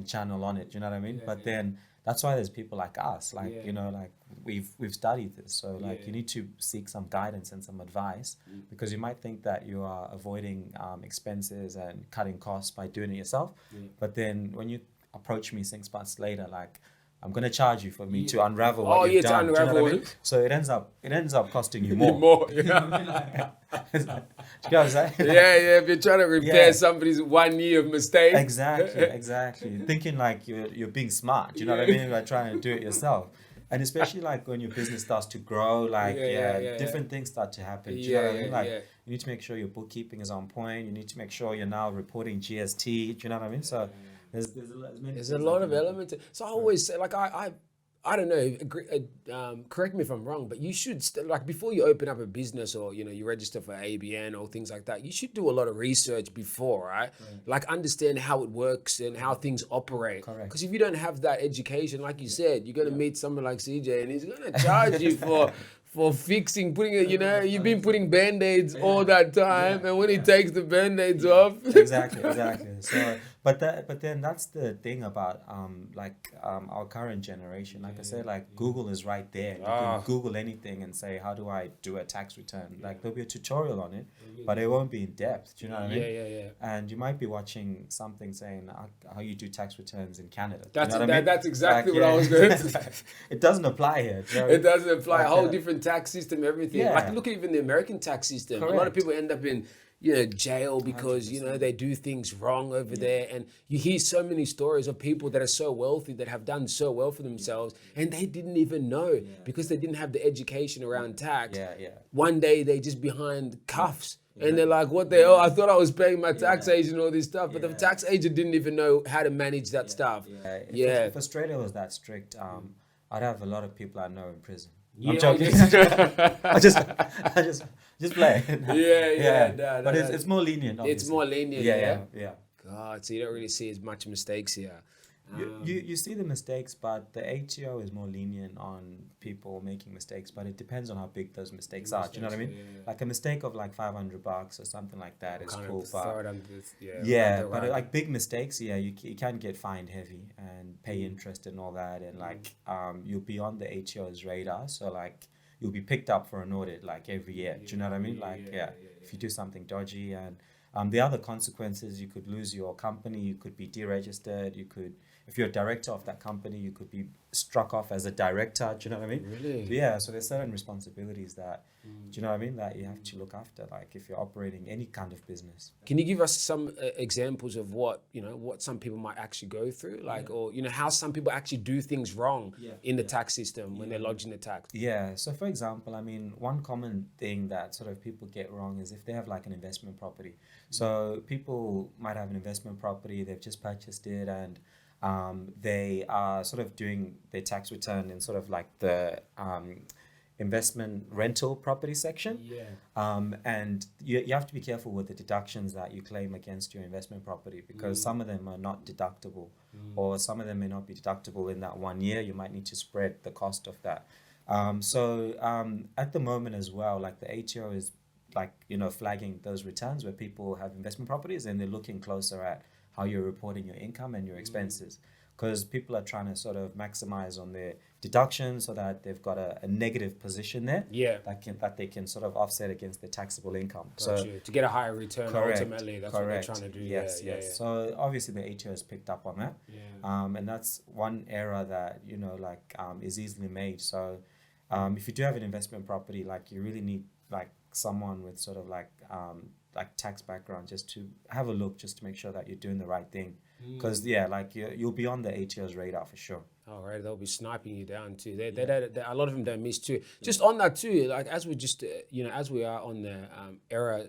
channel on it, do you know what I mean? But then that's why there's people like us, like, like we've studied this. So like you need to seek some guidance and some advice because you might think that you are avoiding expenses and cutting costs by doing it yourself. But then when you approach me 6 months later, like, I'm going to charge you for me to unravel what you've done. To unravel you know what I mean? So it ends up costing you more. Do you know what I'm saying? If you're trying to repair somebody's 1 year of mistake. Exactly. Thinking like you're being smart. Do you know what I mean? Like trying to do it yourself. And especially like when your business starts to grow, like different things start to happen. Do you know what I mean? Like you need to make sure your bookkeeping is on point. You need to make sure you're now reporting GST. Do you know what I mean? So there's a lot of elements. So I always say, like, I don't know, correct me if I'm wrong, but you should, like, before you open up a business or, you register for ABN or things like that, you should do a lot of research before, right? Like, understand how it works and how things operate. Because if you don't have that education, like you said, you're going to meet someone like CJ and he's going to charge you for fixing, putting it, you've been putting Band-Aids all that time, and when he takes the Band-Aids off. Exactly. So, but then that's the thing about our current generation. Like I said, like Google is right there. You can Google anything and say, how do I do a tax return? Like there'll be a tutorial on it, but it won't be in depth. Do you know what I mean? And you might be watching something saying how you do tax returns in Canada. That's exactly what I was going to say. It doesn't apply here. You know? It doesn't apply. A whole different tax system, everything. Like look at even the American tax system. A lot of people end up in jail because 100%. they do things wrong over there, and you hear so many stories of people that are so wealthy that have done so well for themselves and they didn't even know because they didn't have the education around tax. One day they just behind cuffs And they're like, what the hell? I thought I was paying my tax agent and all this stuff, but the tax agent didn't even know how to manage that stuff. If Australia was that strict, I'd have a lot of people I know in prison. Yeah, I'm joking. I just play. No, but it's more lenient. Obviously. It's more lenient. Yeah. God, so you don't really see as much mistakes here. You see the mistakes, but the ATO is more lenient on people making mistakes, but it depends on how big those mistakes are. Do you know what I mean? Like a mistake of like $500 or something like that is cool, but like big mistakes, you can get fined heavy and pay interest and all that, and like you'll be on the ATO's radar, so like you'll be picked up for an audit like every year. Do you know what I mean? If you do something dodgy, and the other consequences, you could lose your company, you could be deregistered, you could. If you're a director of that company, you could be struck off as a director. Do you know what I mean? Really? So there's certain responsibilities that, do you know what I mean, that you have to look after, like if you're operating any kind of business. Can you give us some examples of what some people might actually go through? Or, how some people actually do things wrong in the tax system when they're lodging the tax? Yeah. So for example, I mean, one common thing that sort of people get wrong is if they have like an investment property. So people might have an investment property, they've just purchased it, and they are sort of doing their tax return in sort of like the investment rental property section. And you have to be careful with the deductions that you claim against your investment property, because some of them are not deductible, or some of them may not be deductible in that 1 year. You might need to spread the cost of that. At the moment as well, like the ATO is like, flagging those returns where people have investment properties, and they're looking closer at how you're reporting your income and your expenses, because people are trying to sort of maximize on their deductions so that they've got a negative position there that they can sort of offset against their taxable income. To get a higher return, ultimately, that's what they're trying to do. Yes. So obviously the ATO has picked up on that, and that's one error that is easily made. So if you do have an investment property, like you really need like someone with sort of like tax background just to have a look, just to make sure that you're doing the right thing, because you'll be on the ATO's radar for sure. All right, they'll be sniping you down too. They a lot of them don't miss too. Just on that too, like as we just as we are on the error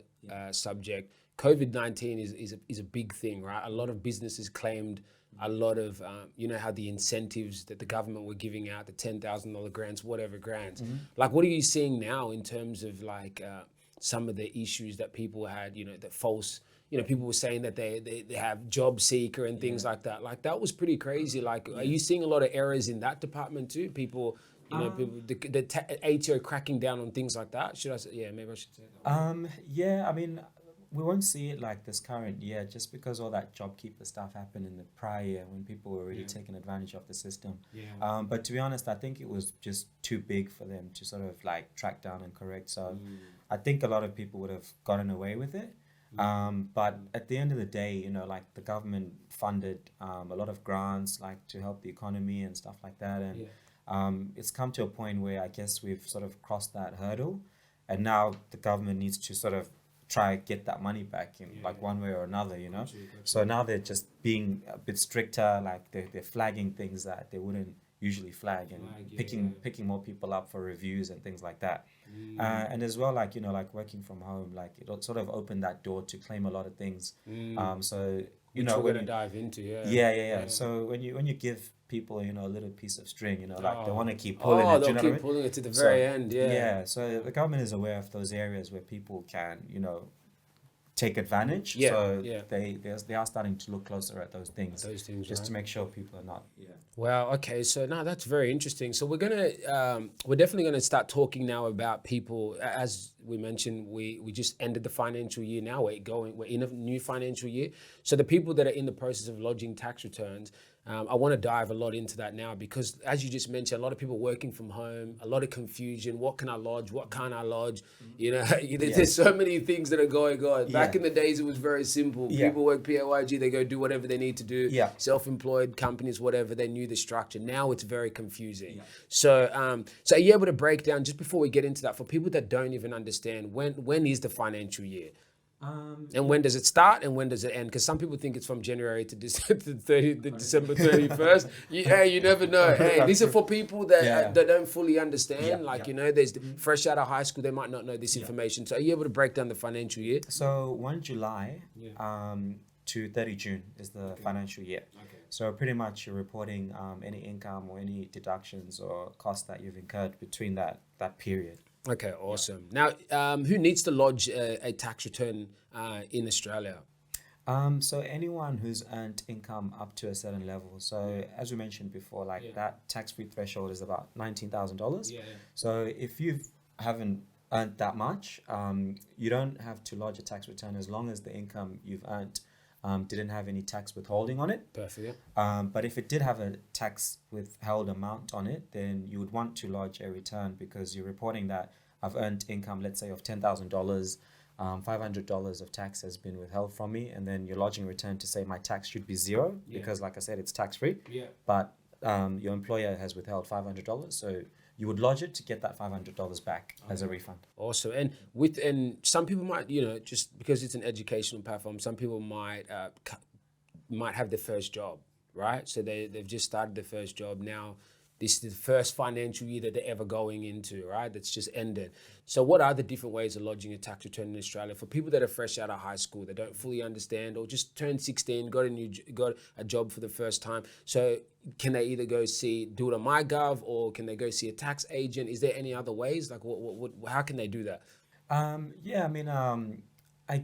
subject, COVID-19 is a big thing, right? A lot of businesses claimed a lot of how the incentives that the government were giving out, the $10,000 grants, whatever grants. Like, what are you seeing now in terms of like some of the issues that people had, that false, people were saying that they have job seeker and things like that. Like, that was pretty crazy. Like, are you seeing a lot of errors in that department too? People, the ATO cracking down on things like that? Should I say? Yeah, maybe I should say that. I mean, we won't see it like this current year, just because all that JobKeeper stuff happened in the prior year when people were really taking advantage of the system. But to be honest, I think it was just too big for them to sort of like track down and correct. So I think a lot of people would have gotten away with it. But at the end of the day, like the government funded a lot of grants like to help the economy and stuff like that. And it's come to a point where I guess we've sort of crossed that hurdle. And now the government needs to sort of try get that money back in one way or another, So now they're just being a bit stricter, like they're flagging things that they wouldn't usually flag, and picking more people up for reviews and things like that. And as well, like working from home, like it sort of opened that door to claim a lot of things. So we're going to dive into. So when you give people a little piece of string, they want to keep pulling it. They'll keep pulling it to the very end. So the government is aware of those areas where people can take advantage. They are starting to look closer at those things just to make sure people are not. Wow. Okay. So now that's very interesting. So we're definitely gonna start talking now about people. As we mentioned, we just ended the financial year. Now we're in a new financial year. So the people that are in the process of lodging tax returns, I want to dive a lot into that now, because as you just mentioned, a lot of people working from home, a lot of confusion. What can I lodge? What can't I lodge? There's so many things that are going on. Back in the days, it was very simple. People work PAYG, they go do whatever they need to do. Self-employed companies, whatever, they knew the structure. Now it's very confusing. So are you able to break down, just before we get into that, for people that don't even understand, when is the financial year? And when does it start and when does it end? Because some people think it's from January to December 31st. You never know. Hey, these are for people that don't fully understand. There's fresh out of high school, they might not know this information. So are you able to break down the financial year? So 1 July to 30 June is the financial year. Okay. So pretty much you're reporting any income or any deductions or costs that you've incurred between that period. Okay, awesome. Now, who needs to lodge a tax return in Australia? So anyone who's earned income up to a certain level. So as we mentioned before, that tax-free threshold is about $19,000. Yeah. So if you haven't earned that much, you don't have to lodge a tax return as long as the income you've earned didn't have any tax withholding on it. Perfect. But if it did have a tax withheld amount on it, then you would want to lodge a return because you're reporting that I've earned income, let's say, of $10,000. $500 of tax has been withheld from me, and then you're lodging a return to say my tax should be zero because, like I said, it's tax free. Yeah. But your employer has withheld $500, so you would lodge it to get that $500 back as a refund. Awesome. And some people might, just because it's an educational platform, some people might have their first job, right? So they've just started their first job now. This is the first financial year that they're ever going into, right? That's just ended. So what are the different ways of lodging a tax return in Australia for people that are fresh out of high school, that don't fully understand, or just turned 16, got a job for the first time? So can they either do it on MyGov, or can they go see a tax agent? Is there any other ways? Like, how can they do that? I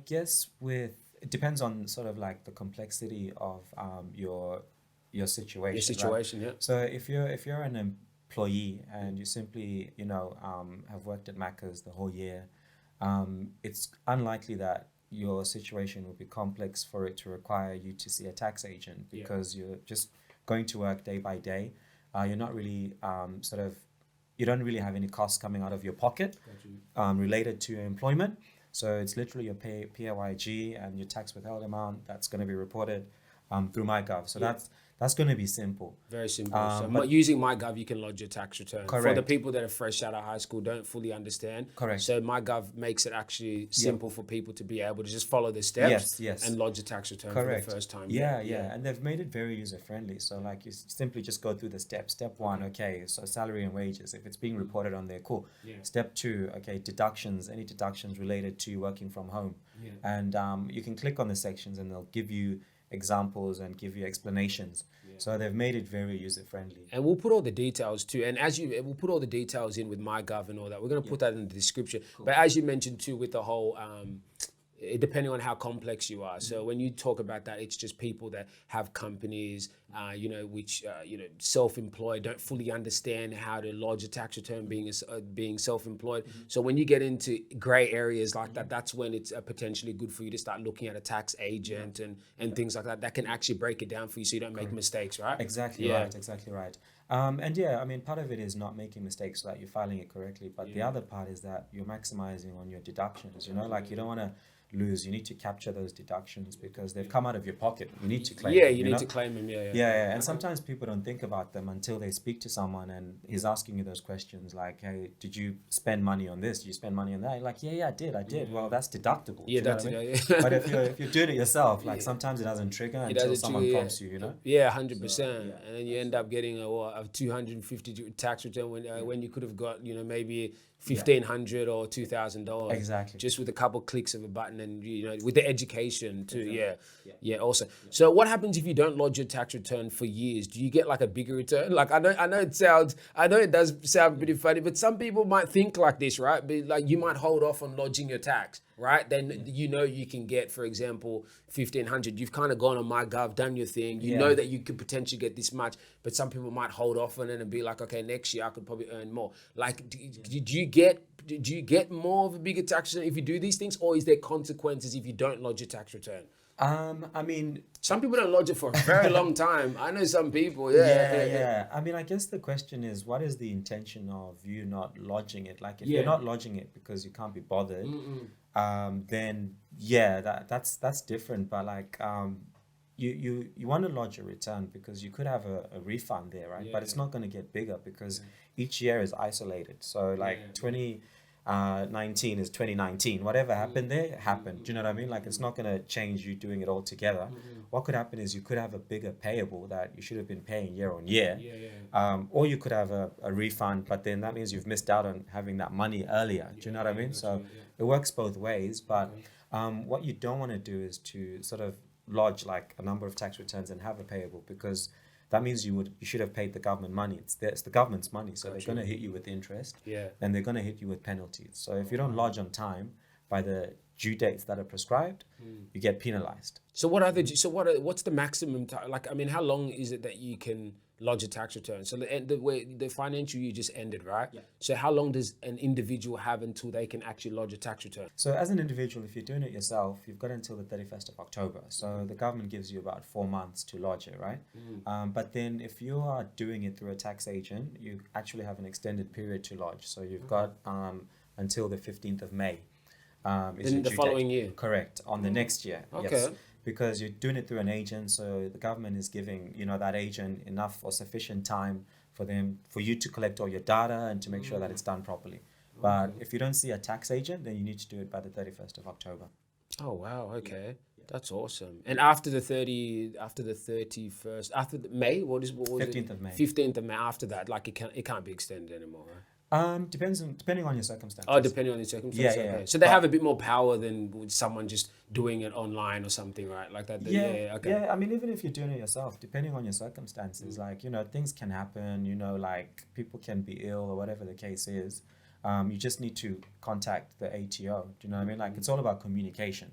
guess it depends on sort of like the complexity of your situation. Your situation, right? Yeah. So if you're an employee and you simply have worked at Macca's the whole year, it's unlikely that your situation will be complex for it to require you to see a tax agent because you're just going to work day by day. You're not really you don't really have any costs coming out of your pocket related to your employment. So it's literally your PAYG and your tax withheld amount that's going to be reported through MyGov. So that's going to be simple. Very simple. But using MyGov, you can lodge your tax return. Correct. For the people that are fresh out of high school, don't fully understand. Correct. So MyGov makes it actually simple for people to be able to just follow the steps and lodge a tax return for the first time. Yeah. And they've made it very user-friendly. So you simply just go through the steps. Step 1, okay, so salary and wages. If it's being reported on there, cool. Yeah. Step 2, okay, deductions, any deductions related to working from home. Yeah. And you can click on the sections and they'll give you examples and give you explanations. So they've made it very user-friendly. And we'll put all the details too. And we'll put all the details in with MyGov and all that. We're going to put that in the description. Cool. But as you mentioned too, with the whole, depending on how complex you are. So when you talk about that, it's just people that have companies, which self-employed, don't fully understand how to lodge a tax return being self-employed. Mm-hmm. So when you get into gray areas like that, that's when it's potentially good for you to start looking at a tax agent and things like that. That can actually break it down for you so you don't make mistakes, right? Exactly right. Part of it is not making mistakes so that you're filing it correctly. But the other part is that you're maximizing on your deductions, you don't want to lose. You need to capture those deductions because they've come out of your pocket. You need to claim them. You need to claim them. And sometimes people don't think about them until they speak to someone and he's asking you those questions like, hey, did you spend money on this? Did you spend money on that? You're like, I did. Well, that's deductible. But if you're doing it yourself, sometimes it doesn't trigger until someone prompts you, 100%. So, and then you end up getting a 250 tax return when you could have got, maybe $1,500 or $2,000. Exactly. Just with a couple clicks of a button and, with the education too. Exactly. Also. So what happens if you don't lodge your tax return for years? Do you get like a bigger return? Like I know it does sound pretty funny, but some people might think like this, right? But like you might hold off on lodging your tax, right? Then you can get, for example, $1,500. You've kind of gone on MyGov, done your thing. You know that you could potentially get this much, but some people might hold off on it and be like, okay, next year I could probably earn more. Like, do you get more of a bigger tax return if you do these things, or is there consequences if you don't lodge your tax return? Some people don't lodge it for a very long time. I know some people. I guess the question is, what is the intention of you not lodging it? Like, if you're not lodging it because you can't be bothered, then that's different. But like, you want to lodge a return because you could have a refund there, right? But it's not going to get bigger because each year is isolated. So like 19 is 2019. Whatever happened there happened. Do you know what I mean? Like, it's not going to change you doing it all together. What could happen is you could have a bigger payable that you should have been paying year on year. Or you could have a refund, but then that means you've missed out on having that money earlier. Do you know what I mean? So it works both ways. But what you don't want to do is to sort of lodge like a number of tax returns and have a payable, because that means you should have paid the government money. It's the government's money, so they're going to hit you with interest, and they're going to hit you with penalties. So if you don't lodge on time by the due dates that are prescribed, you get penalized. So what's the maximum time? Like, I mean, how long is it that you can lodge a tax return? So the financial year just ended, right? So how long does an individual have until they can actually lodge a tax return? So as an individual, if you're doing it yourself, you've got until the 31st of October. So the government gives you about 4 months to lodge it, right? But then if you are doing it through a tax agent, you actually have an extended period to lodge. So you've got until the 15th of May. In the following year? Correct, on the next year. Okay. Yes. Because you're doing it through an agent, so the government is giving, you know, that agent enough or sufficient time for you to collect all your data and to make sure that it's done properly. But if you don't see a tax agent, then you need to do it by the 31st of October. Oh wow, okay. That's awesome. And after the 31st, after May, what was 15th it? of May. 15th of May, after that, like it can't be extended anymore, right? Depending on your circumstances. Oh, depending on the circumstances. Yeah. So they have a bit more power than with someone just doing it online or something, right? Like that. Yeah. I mean, even if you're doing it yourself, depending on your circumstances, like, you know, things can happen. You know, like people can be ill or whatever the case is. You just need to contact the ATO. Do you know what I mean? Like, it's all about communication.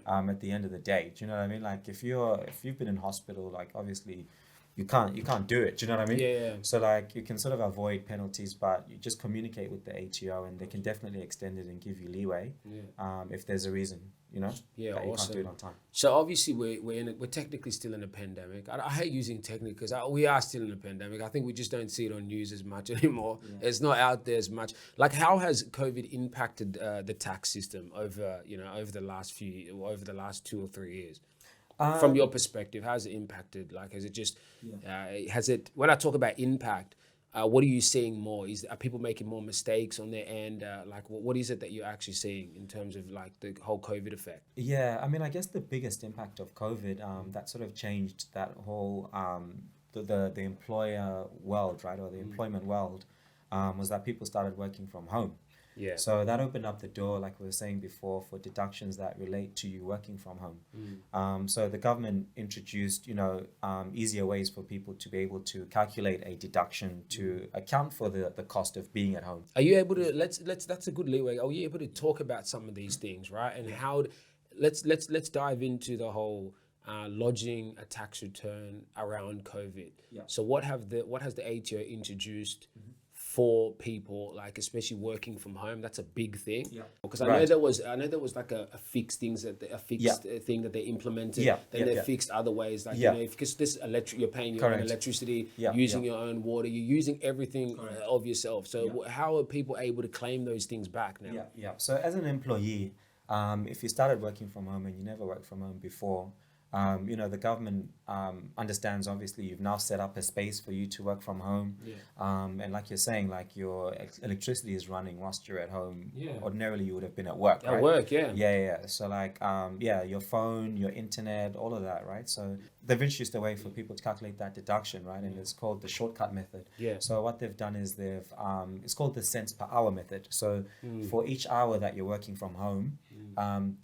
At the end of the day, do you know what I mean? Like, if you've been in hospital, like, obviously you can't do it. Do you know what I mean? Yeah. So like, you can sort of avoid penalties, but you just communicate with the ATO, and they can definitely extend it and give you leeway. If there's a reason, you know, that you can't do it on time. So obviously we're technically still in a pandemic. I hate using technically because we are still in a pandemic. I think we just don't see it on news as much anymore. It's not out there as much. Like, how has COVID impacted the tax system over the last 2 or 3 years? From your perspective, how has it impacted? Like, has it just, when I talk about impact, what are you seeing more? Are people making more mistakes on their end? Like, what is it that you're actually seeing in terms of like the whole COVID effect? Yeah, I mean, I guess the biggest impact of COVID that sort of changed that whole, the employer world, right, or the employment world, was that people started working from home. So that opened up the door, like we were saying before, for deductions that relate to you working from home. So the government introduced, easier ways for people to be able to calculate a deduction to account for the cost of being at home. Are you able to that's a good leeway. Are you able to talk about some of these things, right? And how let's dive into the whole lodging a tax return around COVID. So what has the ATO introduced for people, like especially working from home? That's a big thing. Because I know there was like a fixed thing that they implemented. Then they fixed other ways, like because this you're paying your own electricity, using your own water, you're using everything of yourself. So how are people able to claim those things back now? So as an employee, if you started working from home and you never worked from home before, the government understands, obviously, you've now set up a space for you to work from home. And like you're saying, like your electricity is running whilst you're at home. Ordinarily, you would have been at work, right? At work, So like, your phone, your internet, all of that, right? So they've introduced a way for people to calculate that deduction, right? And it's called the shortcut method. So what they've done is it's called the cents per hour method. So for each hour that you're working from home,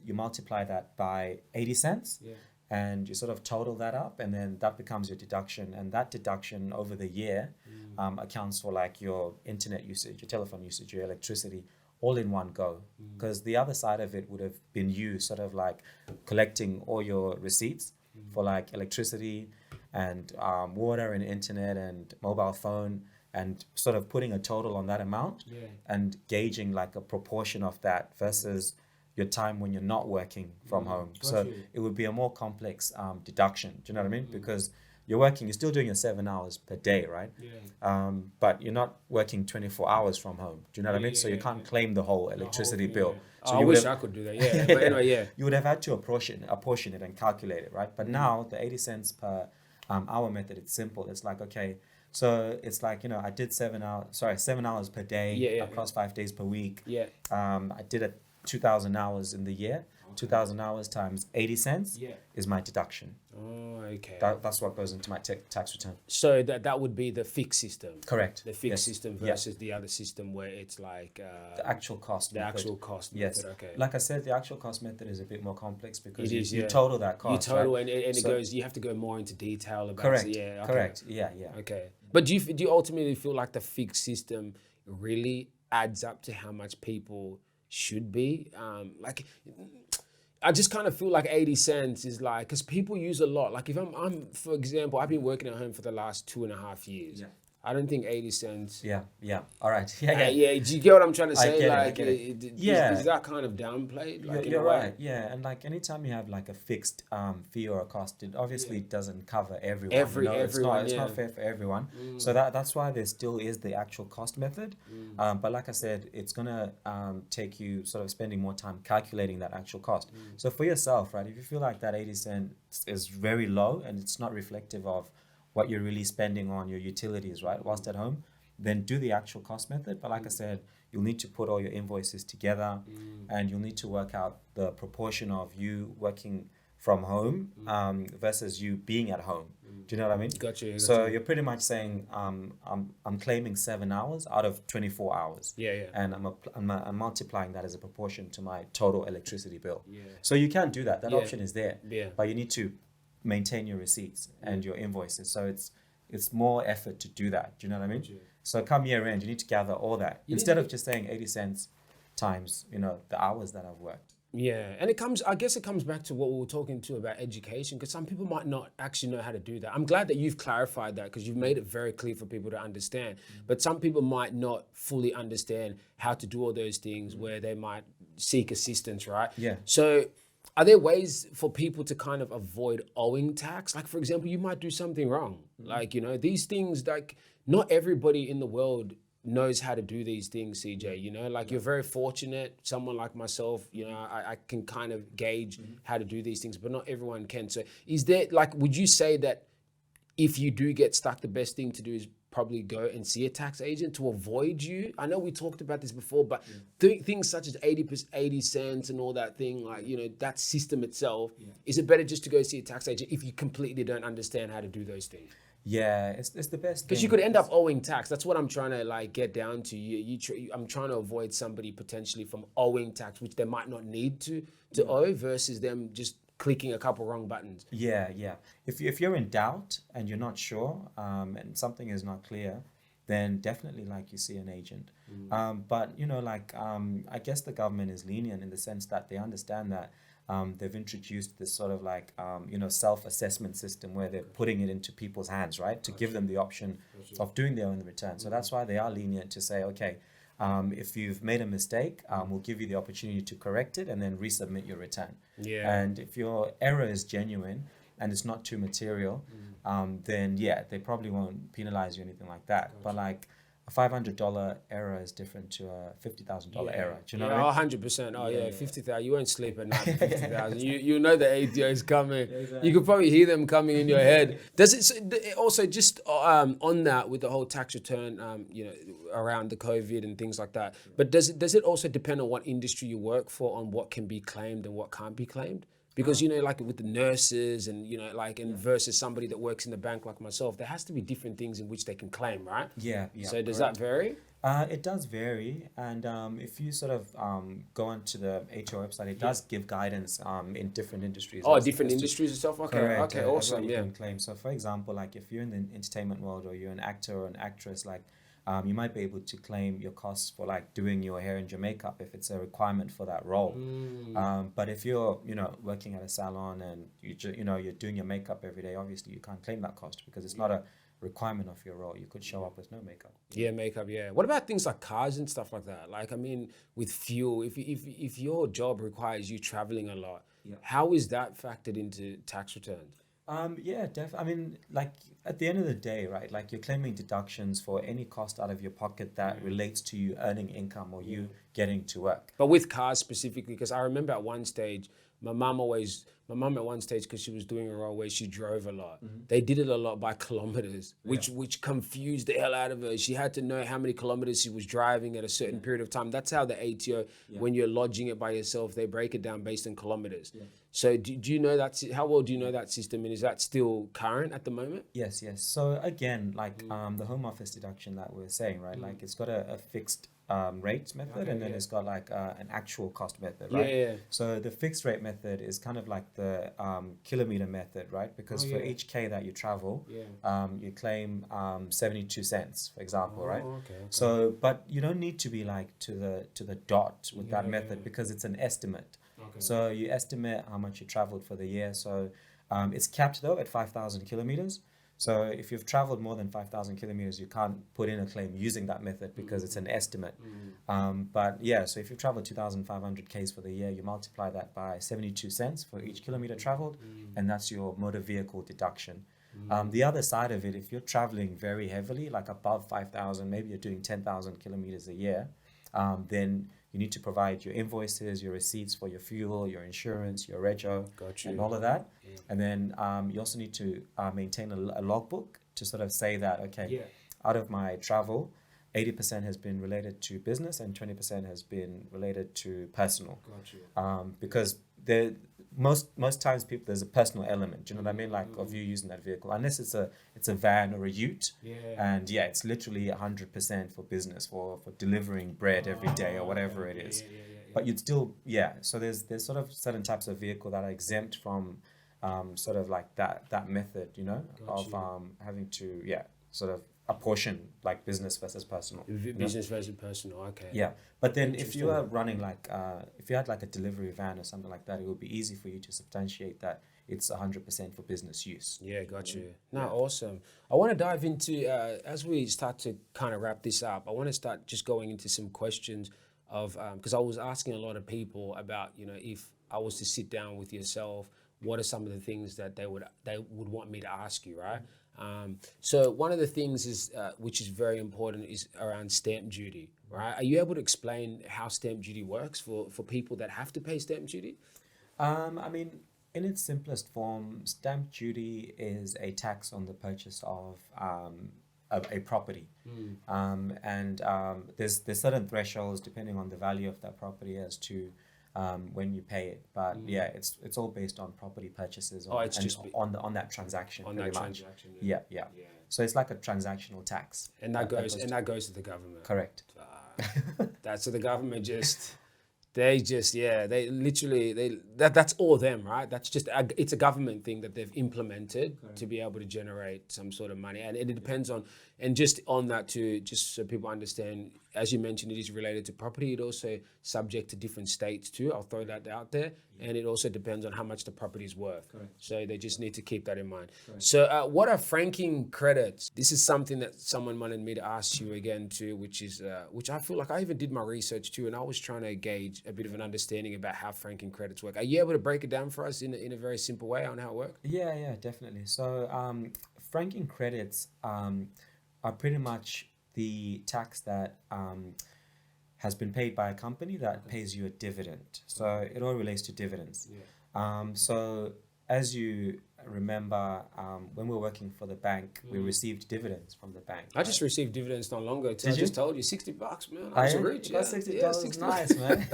you multiply that by 80 cents. And you sort of total that up, and then that becomes your deduction. And that deduction over the year accounts for like your internet usage, your telephone usage, your electricity, all in one go. Because the other side of it would have been you sort of like collecting all your receipts for like electricity and water and internet and mobile phone, and sort of putting a total on that amount and gauging like a proportion of that versus your time when you're not working from home. So it would be a more complex deduction. Do you know what I mean? Because you're still doing your 7 hours per day, right? But you're not working 24 hours from home. Do you know what I mean? So you can't claim the whole electricity bill. So I wish I could do that. But anyway, you would have had to apportion it and calculate it, right? But now the 80 cents per hour method, it's simple. It's like, okay, So it's like, I did 7 hours per day Yeah, across 5 days per week. Yeah. I did it 2,000 hours in the year. 2,000 hours times 80 cents is my deduction. Oh, okay. That's what goes into my tax return. So that would be the fixed system. Correct. The fixed system versus the other system where it's like the actual cost the method. actual cost Yes. method. Okay. Like I said, the actual cost method is a bit more complex because It is, you yeah. total that cost. You total, right? and So- it goes. You have to go more into detail about. Correct. It. Yeah. Okay. Correct. Yeah. Okay. But do you ultimately feel like the fixed system really adds up to how much people should be? Like, I just kind of feel like 80 cents is like, because people use a lot. Like if I'm, for example, I've been working at home for the last 2.5 years. Yeah. I don't think 80 cents. Yeah. All right. Yeah. Yeah, do you get what I'm trying to say? I get it. Is that kind of downplayed? Like, You're right. Yeah, and like anytime you have like a fixed fee or a cost, it obviously doesn't cover everyone. Everyone, it's not fair for everyone. So that's why there still is the actual cost method. But like I said, it's gonna take you sort of spending more time calculating that actual cost. So for yourself, right, if you feel like that 80 cents is very low and it's not reflective of what you're really spending on your utilities, right, whilst at home, then do the actual cost method. But like I said, you'll need to put all your invoices together and you'll need to work out the proportion of you working from home versus you being at home. Do you know what I mean? Gotcha. So you're pretty much saying I'm claiming 7 hours out of 24 hours. Yeah. And I'm multiplying that as a proportion to my total electricity bill. Yeah. So you can do that. That option is there. Yeah. But you need to maintain your receipts and your invoices. So it's more effort to do that. Do you know what I mean? Gotcha. So come year end, you need to gather all that instead of just saying 80 cents times, the hours that I've worked. Yeah, and I guess it comes back to what we were talking to about education, because some people might not actually know how to do that. I'm glad that you've clarified that because you've made it very clear for people to understand. But some people might not fully understand how to do all those things where they might seek assistance, right? Yeah. So are there ways for people to kind of avoid owing tax? Like, for example, you might do something wrong. Like, these things, like not everybody in the world knows how to do these things, CJ, like you're very fortunate. Someone like myself, I can kind of gauge how to do these things, but not everyone can. So is there, like, would you say that if you do get stuck, the best thing to do is probably go and see a tax agent to avoid you? I know we talked about this before, but things such as 80 cents and all that thing, like, that system itself, is it better just to go see a tax agent if you completely don't understand how to do those things? Yeah, it's the best. Because you could end up owing tax. That's what I'm trying to like get down to. I'm trying to avoid somebody potentially from owing tax, which they might not need to owe, versus them just clicking a couple wrong buttons. Yeah. If you're in doubt and you're not sure, and something is not clear, then definitely like you see an agent. But I guess the government is lenient in the sense that they understand that they've introduced this sort of like self-assessment system where they're putting it into people's hands, right, to give them the option of doing their own return. So that's why they are lenient to say, okay, if you've made a mistake, we'll give you the opportunity to correct it and then resubmit your return. Yeah. And if your error is genuine and it's not too material, then they probably won't penalize you or anything like that. But like a $500 error is different to a $50,000 error. Do you know what I mean? 100%. Oh yeah, 50,000. You won't sleep at night for 50,000. You know the ATO is coming. Exactly. You could probably hear them coming in your head. Does it also just on that with the whole tax return, around the COVID and things like that? But does it also depend on what industry you work for, on what can be claimed and what can't be claimed? Because, like with the nurses and, versus somebody that works in the bank like myself, there has to be different things in which they can claim, right? Yeah. So does that vary? It does vary. And if you sort of go onto the ATO website, it does give guidance in different industries. Oh, different industries and stuff? Okay, correct. Awesome, you can claim. So for example, like if you're in the entertainment world or you're an actor or an actress, like you might be able to claim your costs for like doing your hair and your makeup if it's a requirement for that role. But if you're working at a salon and you're doing your makeup every day, obviously you can't claim that cost because it's not a requirement of your role. You could show up with no makeup. Yeah, makeup. Yeah. What about things like cars and stuff like that? Like, I mean, with fuel, if your job requires you traveling a lot, how is that factored into tax returns? Definitely. I mean, like at the end of the day, right, like you're claiming deductions for any cost out of your pocket that relates to you earning income or you getting to work. But with cars specifically, because I remember at one stage, my mum always my mum at one stage, because she was doing a role where she drove a lot, they did it a lot by kilometers, which confused the hell out of her. She had to know how many kilometers she was driving at a certain period of time. That's how the ATO, when you're lodging it by yourself, they break it down based on kilometers. So do you know that? How well do you know that system, and is that still current at the moment? Yes, yes. So again, like the home office deduction that we were saying, right? Like it's got a fixed rate method, and then it's got like an actual cost method, right? Yeah. So the fixed rate method is kind of like the kilometer method, right? Because for each K that you travel, you claim 72 cents, for example, right? Okay. So, but you don't need to be like to the dot with that method because it's an estimate. So you estimate how much you traveled for the year. So it's capped though at 5,000 kilometers. So if you've traveled more than 5,000 kilometers, you can't put in a claim using that method because it's an estimate. But yeah, so if you've traveled 2,500 Ks for the year, you multiply that by 72 cents for each kilometer traveled, and that's your motor vehicle deduction. The other side of it, if you're traveling very heavily, like above 5,000, maybe you're doing 10,000 kilometers a year, then you need to provide your invoices, your receipts for your fuel, your insurance, your rego, and all of that. And then you also need to maintain a logbook to sort of say that, okay, out of my travel, 80% has been related to business and 20% has been related to personal. Because most times people, there's a personal element, do you know what I mean, like of you using that vehicle, unless it's a van or a ute, and it's literally 100% for business, for delivering bread every day or whatever it is. But you'd still so there's sort of certain types of vehicle that are exempt from sort of like that method, you know, of having to sort of apportion like business versus personal. Business versus personal, okay. Yeah, but then if you are running like, if you had like a delivery van or something like that, it would be easy for you to substantiate that it's 100% for business use. Yeah, got you. No, awesome. I want to dive into, as we start to kind of wrap this up, I want to start just going into some questions of, because I was asking a lot of people about, you know, if I was to sit down with yourself, what are some of the things that they would want me to ask you, right? So one of the things is, which is very important, is around stamp duty, right? Are you able to explain how stamp duty works for people that have to pay stamp duty? I mean, in its simplest form, stamp duty is a tax on the purchase of a property. And there's certain thresholds depending on the value of that property as to when you pay it, but it's all based on property purchases on that transaction. On pretty that much. transaction. Yeah. So it's like a transactional tax. And that goes to the government. Correct. So the government they literally that's all them, right? That's just it's a government thing that they've implemented to be able to generate some sort of money, and it depends on, and just on that too, just so people understand, as you mentioned, it is related to property. It also subject to different states too. I'll throw that out there, and it also depends on how much the property is worth. So they just need to keep that in mind. So what are franking credits? This is something that someone wanted me to ask you again too, which is which I feel like I even did my research too, and I was trying to gauge a bit of an understanding about how franking credits work. Are you able to break it down for us in a very simple way on how it works? Yeah, definitely. So franking credits are pretty much the tax that has been paid by a company that pays you a dividend. So it all relates to dividends. So as you remember, when we were working for the bank, we received dividends from the bank. I just received dividends not long ago. Did you? Just told you $60, man. I was rich. $60, nice, man.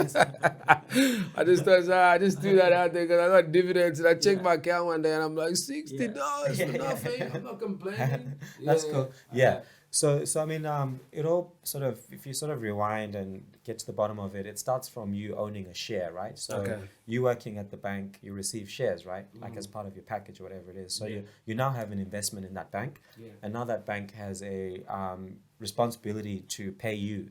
I just do that out there because I got dividends, and I checked my account one day and I'm like, $60 for nothing. I'm not complaining. That's cool. Yeah. So I mean, it all sort of, if you sort of rewind and get to the bottom of it, it starts from you owning a share, right? So you working at the bank, you receive shares, right? Like as part of your package or whatever it is. So you now have an investment in that bank, and now that bank has a responsibility to pay you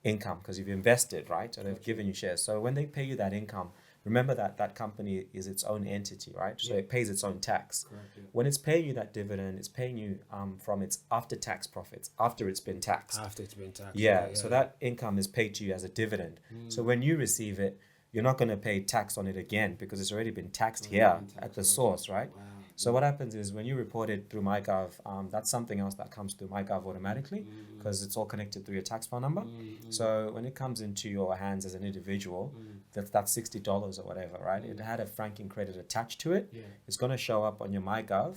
income because you've invested, right? So they've given you shares. So when they pay you that income, remember that company is its own entity, right? So it pays its own tax. When it's paying you that dividend, it's paying you from its after-tax profits, after it's been taxed. After it's been taxed. So that income is paid to you as a dividend. So when you receive it, you're not going to pay tax on it again because it's already been taxed here at the source, right? So what happens is when you report it through MyGov, that's something else that comes through MyGov automatically because it's all connected through your tax file number. So when it comes into your hands as an individual, that's $60 or whatever, right? It had a franking credit attached to it. It's going to show up on your MyGov.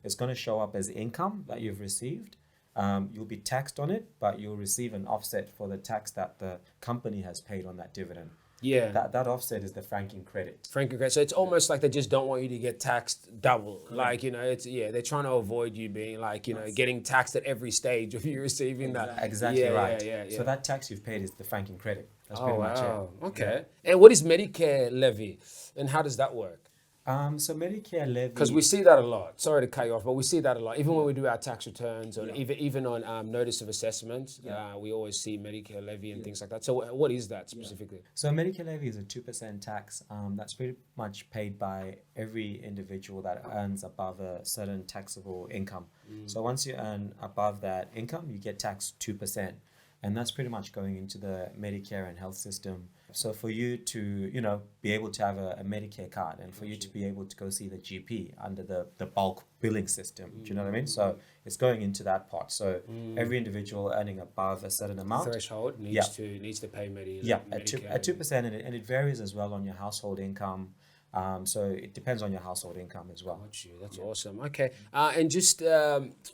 It's going to show up as income that you've received. You'll be taxed on it, but you'll receive an offset for the tax that the company has paid on that dividend. Yeah. That offset is the franking credit. Franking credit. So it's almost like they just don't want you to get taxed double. Correct. Like, they're trying to avoid you being like, getting taxed at every stage of you receiving that. Exactly right. So that tax you've paid is the franking credit. That's pretty much it. Okay. Yeah. And what is Medicare levy and how does that work? So Medicare levy... Because we see that a lot. Sorry to cut you off, but we see that a lot. Even when we do our tax returns or even on notice of assessment, we always see Medicare levy and things like that. So what is that specifically? So Medicare levy is a 2% tax that's pretty much paid by every individual that earns above a certain taxable income. So once you earn above that income, you get taxed 2%. And that's pretty much going into the Medicare and health system. So for you to, be able to have a Medicare card and for you to be able to go see the GP under the bulk billing system, do you know what I mean? So it's going into that part. So every individual earning above a certain amount. Threshold needs to pay Medicare. Yeah, at 2%, and it varies as well on your household income. So it depends on your household income as well. Got you. That's awesome. Okay. And just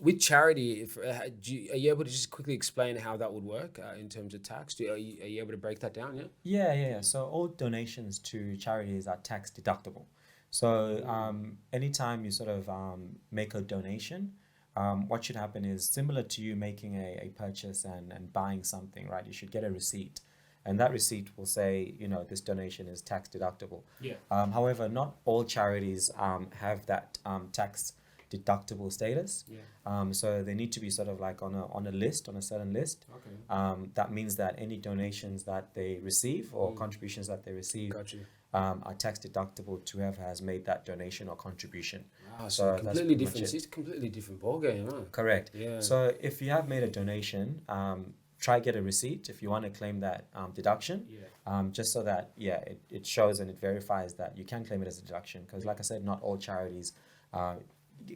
with charity, are you able to just quickly explain how that would work in terms of tax? Are you able to break that down? Yeah. So all donations to charities are tax deductible. So anytime you sort of make a donation, what should happen is similar to you making a purchase and buying something, right? You should get a receipt. And that receipt will say, this donation is tax deductible. Yeah. However, not all charities have that tax deductible status. Yeah. So they need to be sort of like on a list, on a certain list. Okay. That means that any donations that they receive or contributions that they receive are tax deductible to whoever has made that donation or contribution. Wow, so completely different. It's a completely different ballgame, huh? Correct. Yeah. So if you have made a donation, try get a receipt if you want to claim that deduction, just so that it shows and it verifies that you can claim it as a deduction, because like I said, not all charities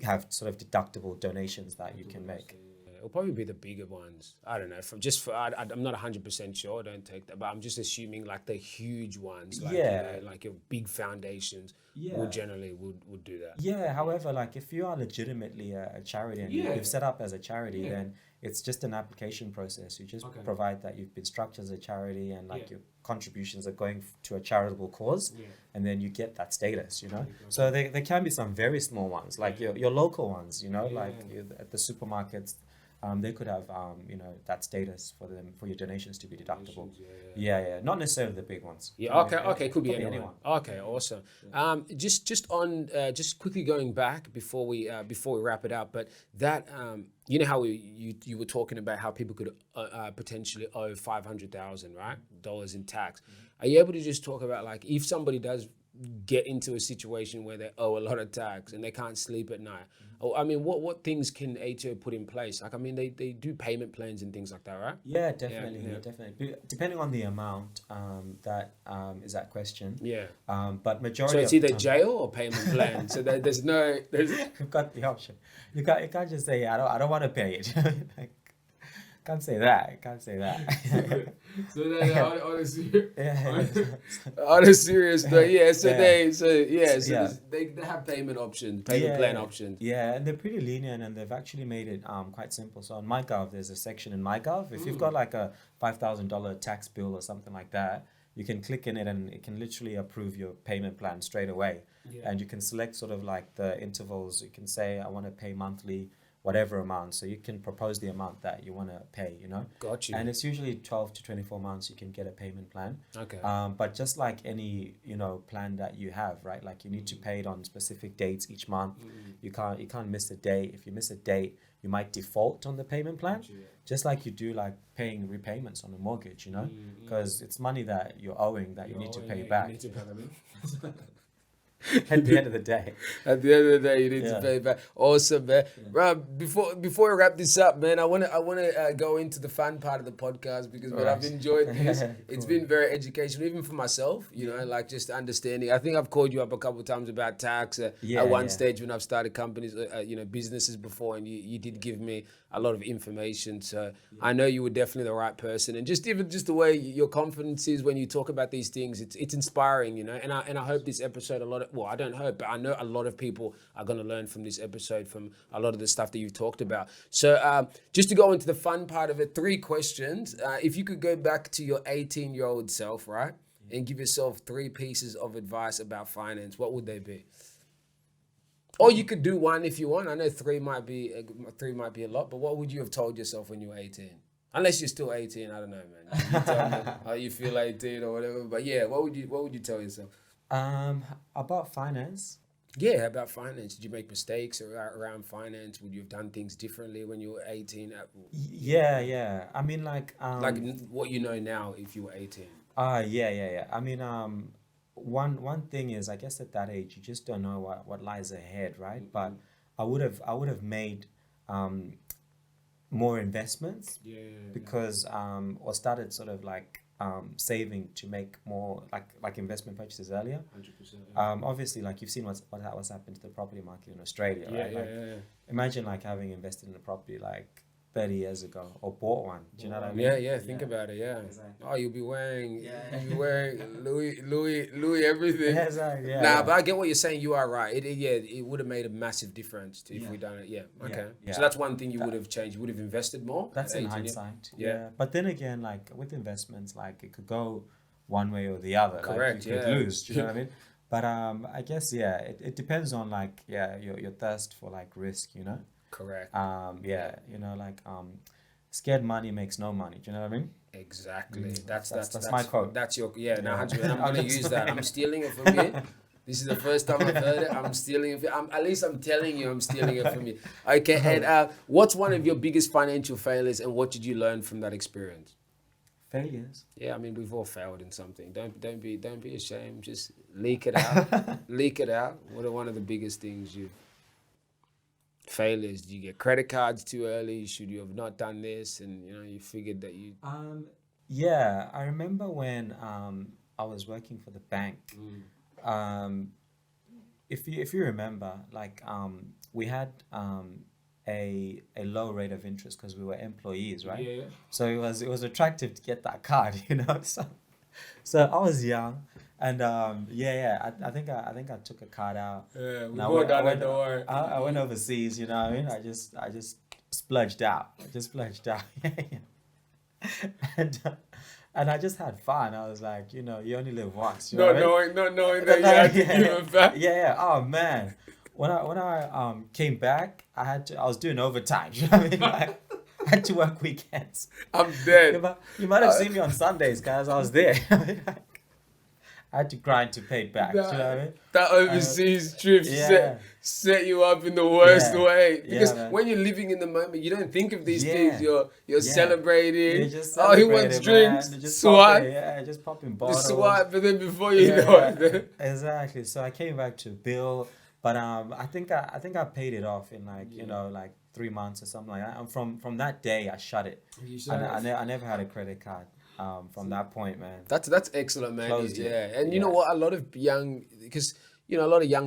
have sort of deductible donations that you can make. It'll probably be the bigger ones. I don't know. I'm not 100% sure. Don't take that, but I'm just assuming like the huge ones, like like your big foundations, would do that. Yeah. However, like if you are legitimately a charity and you've set up as a charity, then it's just an application process. You just provide that you've been structured as a charity and like your contributions are going to a charitable cause, and then you get that status. So there can be some very small ones, like your local ones. Like at the supermarkets. They could have, that status for your donations to be deductible. Not necessarily the big ones. Could be anyone. Okay, awesome. Just quickly going back before we wrap it up, but that how you were talking about how people could potentially owe $500,000 dollars in tax. Are you able to just talk about like if somebody does get into a situation where they owe a lot of tax and they can't sleep at night? I mean, what things can ATO put in place? Like, I mean, they do payment plans and things like that, right? Yeah, definitely. Definitely. Depending on the amount that is that question. Yeah. But majority. So it's either jail or payment plan. So there's You've got the option. You can't just say I don't want to pay it. Can't say that. So then, on a serious note, they have payment options, plan options. Yeah, and they're pretty lenient, and they've actually made it quite simple. So on MyGov, there's a section in MyGov. If you've got like a $5,000 tax bill or something like that, you can click in it, and it can literally approve your payment plan straight away. Yeah. And you can select sort of like the intervals. You can say, I want to pay monthly, whatever amount, so you can propose the amount that you want to pay, Got you. And it's usually 12 to 24 months you can get a payment plan. Okay. But just like any plan that you have, right? Like you need to pay it on specific dates each month. You can't miss a date. If you miss a date, you might default on the payment plan, just like you do like paying repayments on a mortgage, because it's money that you're owing that you need to pay back. at the end of the day. At the end of the day, you need to Yeah. pay back. Awesome, man. Rob, before we wrap this up, man, I wanna go into the fun part of the podcast because man, I've Right. enjoyed this. It's Cool. been very educational, even for myself. You know, like just understanding. I think I've called you up a couple of times about tax Yeah, at one yeah. stage when I've started companies, businesses before, and you did give me a lot of information. So I know you were definitely the right person, and just even just the way your confidence is when you talk about these things, it's inspiring, you know. And I hope this episode I don't hope, but I know a lot of people are going to learn from this episode, from a lot of the stuff that you've talked about. So just to go into the fun part of it, 3 questions. If you could go back to your 18-year-old self, right, and give yourself 3 pieces of advice about finance, what would they be? Or you could do 1 if you want. I know 3 might be a lot, but what would you have told yourself when you were 18? Unless you're still 18, I don't know, man. You tell me how you feel 18 or whatever. But yeah, what would you tell yourself? About finance. Yeah, about finance. Did you make mistakes around finance? Would you have done things differently when you were 18? Yeah. I mean, like What you know now if you were 18? Yeah. I mean, one thing is, I guess at that age, you just don't know what lies ahead, right? But I would have made more investments because or started sort of like saving to make more like investment purchases earlier. 100%. Obviously, like you've seen what's happened to the property market in Australia, right? Like, imagine like having invested in a property like 30 years ago or bought one. Do you know what I mean? Yeah. Think about it. Yeah. Exactly. Oh, you'll be wearing Louis everything. Yeah, exactly. Yeah, Nah, yeah. but I get what you're saying. You are right. It would have made a massive difference if we done it. Yeah. Okay. Yeah. So that's one thing you would have changed. You would have invested more. That's at in 18, hindsight. Yeah. Yeah. But then again, like with investments, like it could go one way or the other. Correct, Like you could yeah. lose. Do you know what I mean? But I guess it depends on like your thirst for like risk. You know. Correct. You know, like scared money makes no money. Do you know what I mean? Exactly. That's my quote. That's your Now, Yeah. 100%. I'm gonna use that. I'm stealing it from you. This is the first time I've heard it. I'm stealing it. At least I'm telling you, I'm stealing it from you. Okay. And what's one of your biggest financial failures, and what did you learn from that experience? Failures. Yeah, I mean we've all failed in something. Don't be ashamed. Just leak it out. Leak it out. What are one of the biggest things you? Failures. Did you get credit cards too early? Should you have not done this? And you figured that you. Yeah, I remember when I was working for the bank. If you remember, like we had a low rate of interest because we were employees, right? Yeah. So it was attractive to get that card, So I was young, and I think I took a card out. Yeah, we And go down the door. I went overseas, you know what I mean? I just splurged out. And I just had fun. I was like, you only live once. You know what I mean? Not knowing that you had to give it back. Yeah. Oh man, when I came back, I was doing overtime. You know what I mean? Like, I had to work weekends. I'm dead. You might have seen me on Sundays, guys. I was there. I had to grind to pay it back. Do you know what I mean? That overseas trip Yeah. set you up in the worst Yeah. way. Yeah, Because man. when you're living in the moment, you don't think of these Yeah. things. You're Yeah. celebrating. You just Oh, he wants celebrated, man. drinks. You just Swipe. just popping The bottles. swipe, but then before you know it, Exactly. So I came back to bill, but I think I paid it off in like 3 months or something like that. And from that day, I shut it. I never had a credit card. From that point, man. That's excellent, man. Closed it. Yeah, and you know what? A lot of young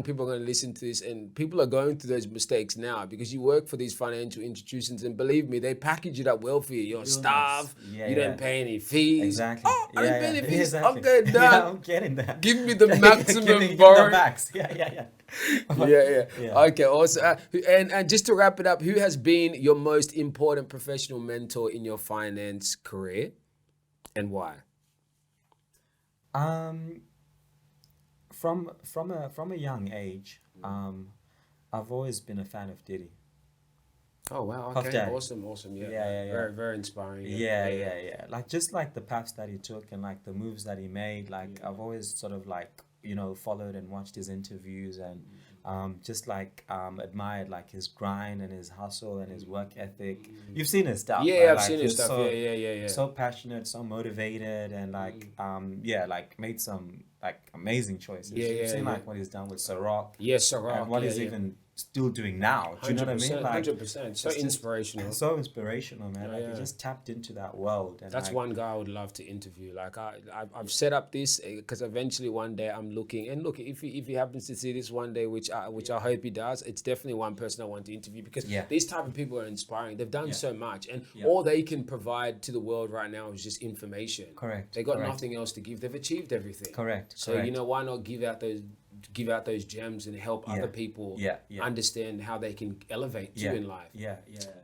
people are going to listen to this, and people are going through those mistakes now because you work for these financial institutions, and believe me, they package it up well for you. You're staff. You don't pay any fees. Exactly. Oh, I don't pay any fees. Exactly. I'm good, done. Yeah, I'm getting that. Give me the maximum Give me the borrowing. max. Yeah. Yeah. Okay, awesome. And just to wrap it up, who has been your most important professional mentor in your finance career, and why? From a young age, I've always been a fan of Diddy. Oh wow! Puff Okay, Daddy. awesome. Yeah. Yeah. Very, very inspiring. Yeah. Like just like the paths that he took and like the moves that he made. Like I've always sort of like followed and watched his interviews and just like admired like his grind and his hustle and his work ethic. You've seen his stuff. Yeah, right? I've Like, seen his he's stuff. so, Yeah. so passionate, so motivated, and like like made some like amazing choices. You've seen like what he's done with Ciroc. Yes, Ciroc. And what he's even still doing now. Do you know what I mean? Like 100%. So inspirational. So inspirational, man. Like he just tapped into that world. And that's like, one guy I would love to interview. Like I've set up this because eventually one day I'm looking, and look, if he happens to see this one day, which I hope he does, it's definitely one person I want to interview, because these type of people are inspiring. They've done so much, and all they can provide to the world right now is just information. Correct. They got nothing else to give. They've achieved everything. Correct. So you know, why not give out those gems and help other people understand how they can elevate too in life.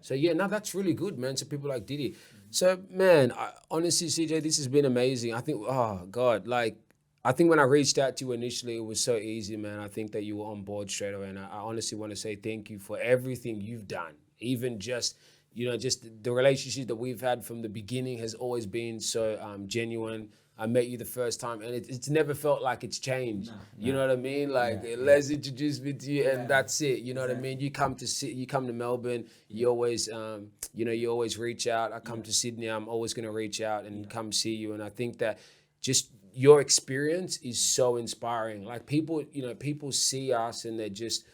So no, that's really good, man. So people like Diddy. So man, honestly, CJ, this has been amazing. I think, oh God, like, I think when I reached out to you initially, it was so easy, man. I think that you were on board straight away. And I honestly want to say thank you for everything you've done. Even just, just the relationship that we've had from the beginning has always been so genuine. I met you the first time, and it's never felt like it's changed. You know what I mean? Like, let's introduce me to you, and that's it. You know what I mean? You come to Melbourne. You always, you always reach out. I come to Sydney. I'm always gonna reach out and come see you. And I think that just your experience is so inspiring. Like people see us and they're just,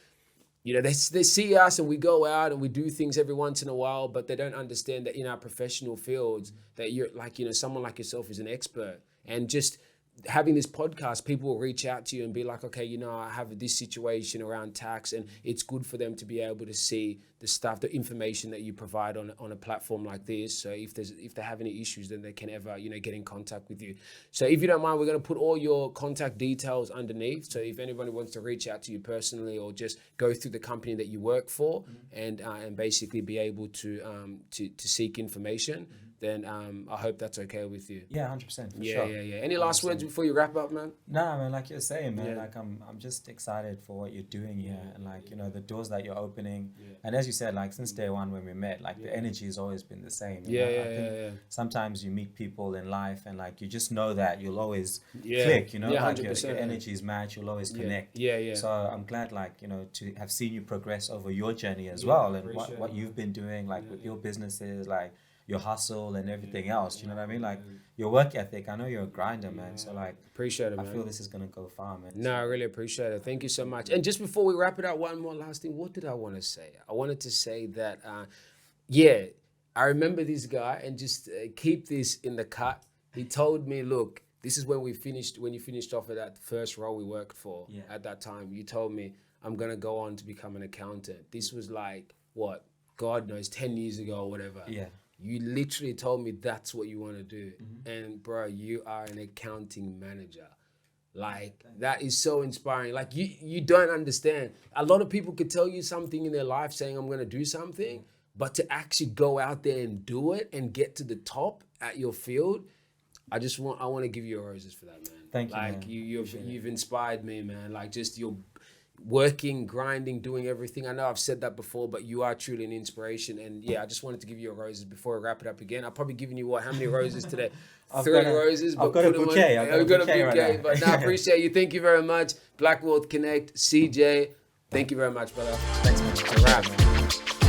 they see us and we go out and we do things every once in a while, but they don't understand that in our professional fields that you're like, someone like yourself is an expert. And just having this podcast, people will reach out to you and be like, okay, I have this situation around tax, and it's good for them to be able to see the stuff, the information that you provide on a platform like this. So if they have any issues, then they can ever, get in contact with you. So if you don't mind, we're going to put all your contact details underneath. So if anybody wants to reach out to you personally or just go through the company that you work for and basically be able to seek information, then I hope that's okay with you. Yeah, 100%. Sure. Yeah. Any last words before you wrap up, man? No, man, like you're saying, man, like I'm just excited for what you're doing here, and like, the doors that you're opening. And as you said, like since day one when we met, like the energy has always been the same. I think sometimes you meet people in life and like you just know that you'll always click, like your energies match, you'll always connect. So I'm glad, like, to have seen you progress over your journey as well, and what you've been doing, like with your businesses, like your hustle and everything else, you know what I mean? Like your work ethic, I know you're a grinder, man. So like, appreciate it, man. I feel this is going to go far, man. No, I really appreciate it. Thank you so much. And just before we wrap it up, one more last thing. What did I want to say? I wanted to say that, I remember this guy, and just keep this in the cut. He told me, look, this is when you finished off at that first role we worked for at that time. You told me, I'm going to go on to become an accountant. This was like, what, God knows, 10 years ago or whatever. Yeah. You literally told me that's what you want to do. And bro, you are an accounting manager. Like, that is so inspiring. Like, you don't understand. A lot of people could tell you something in their life saying, I'm going to do something, but to actually go out there and do it and get to the top at your field, I want to give you roses for that, man. Thank you, like, man. You've inspired me, man. Like, just your working, grinding, doing everything. I know I've said that before, but you are truly an inspiration. And I just wanted to give you a roses before I wrap it up again. I've probably given you how many roses today? 3 roses. I've got a bouquet. I've got a bouquet right but I appreciate you. Thank you very much. Black Wealth Connect, CJ. Thank you very much, brother. Thanks, man. It's a wrap.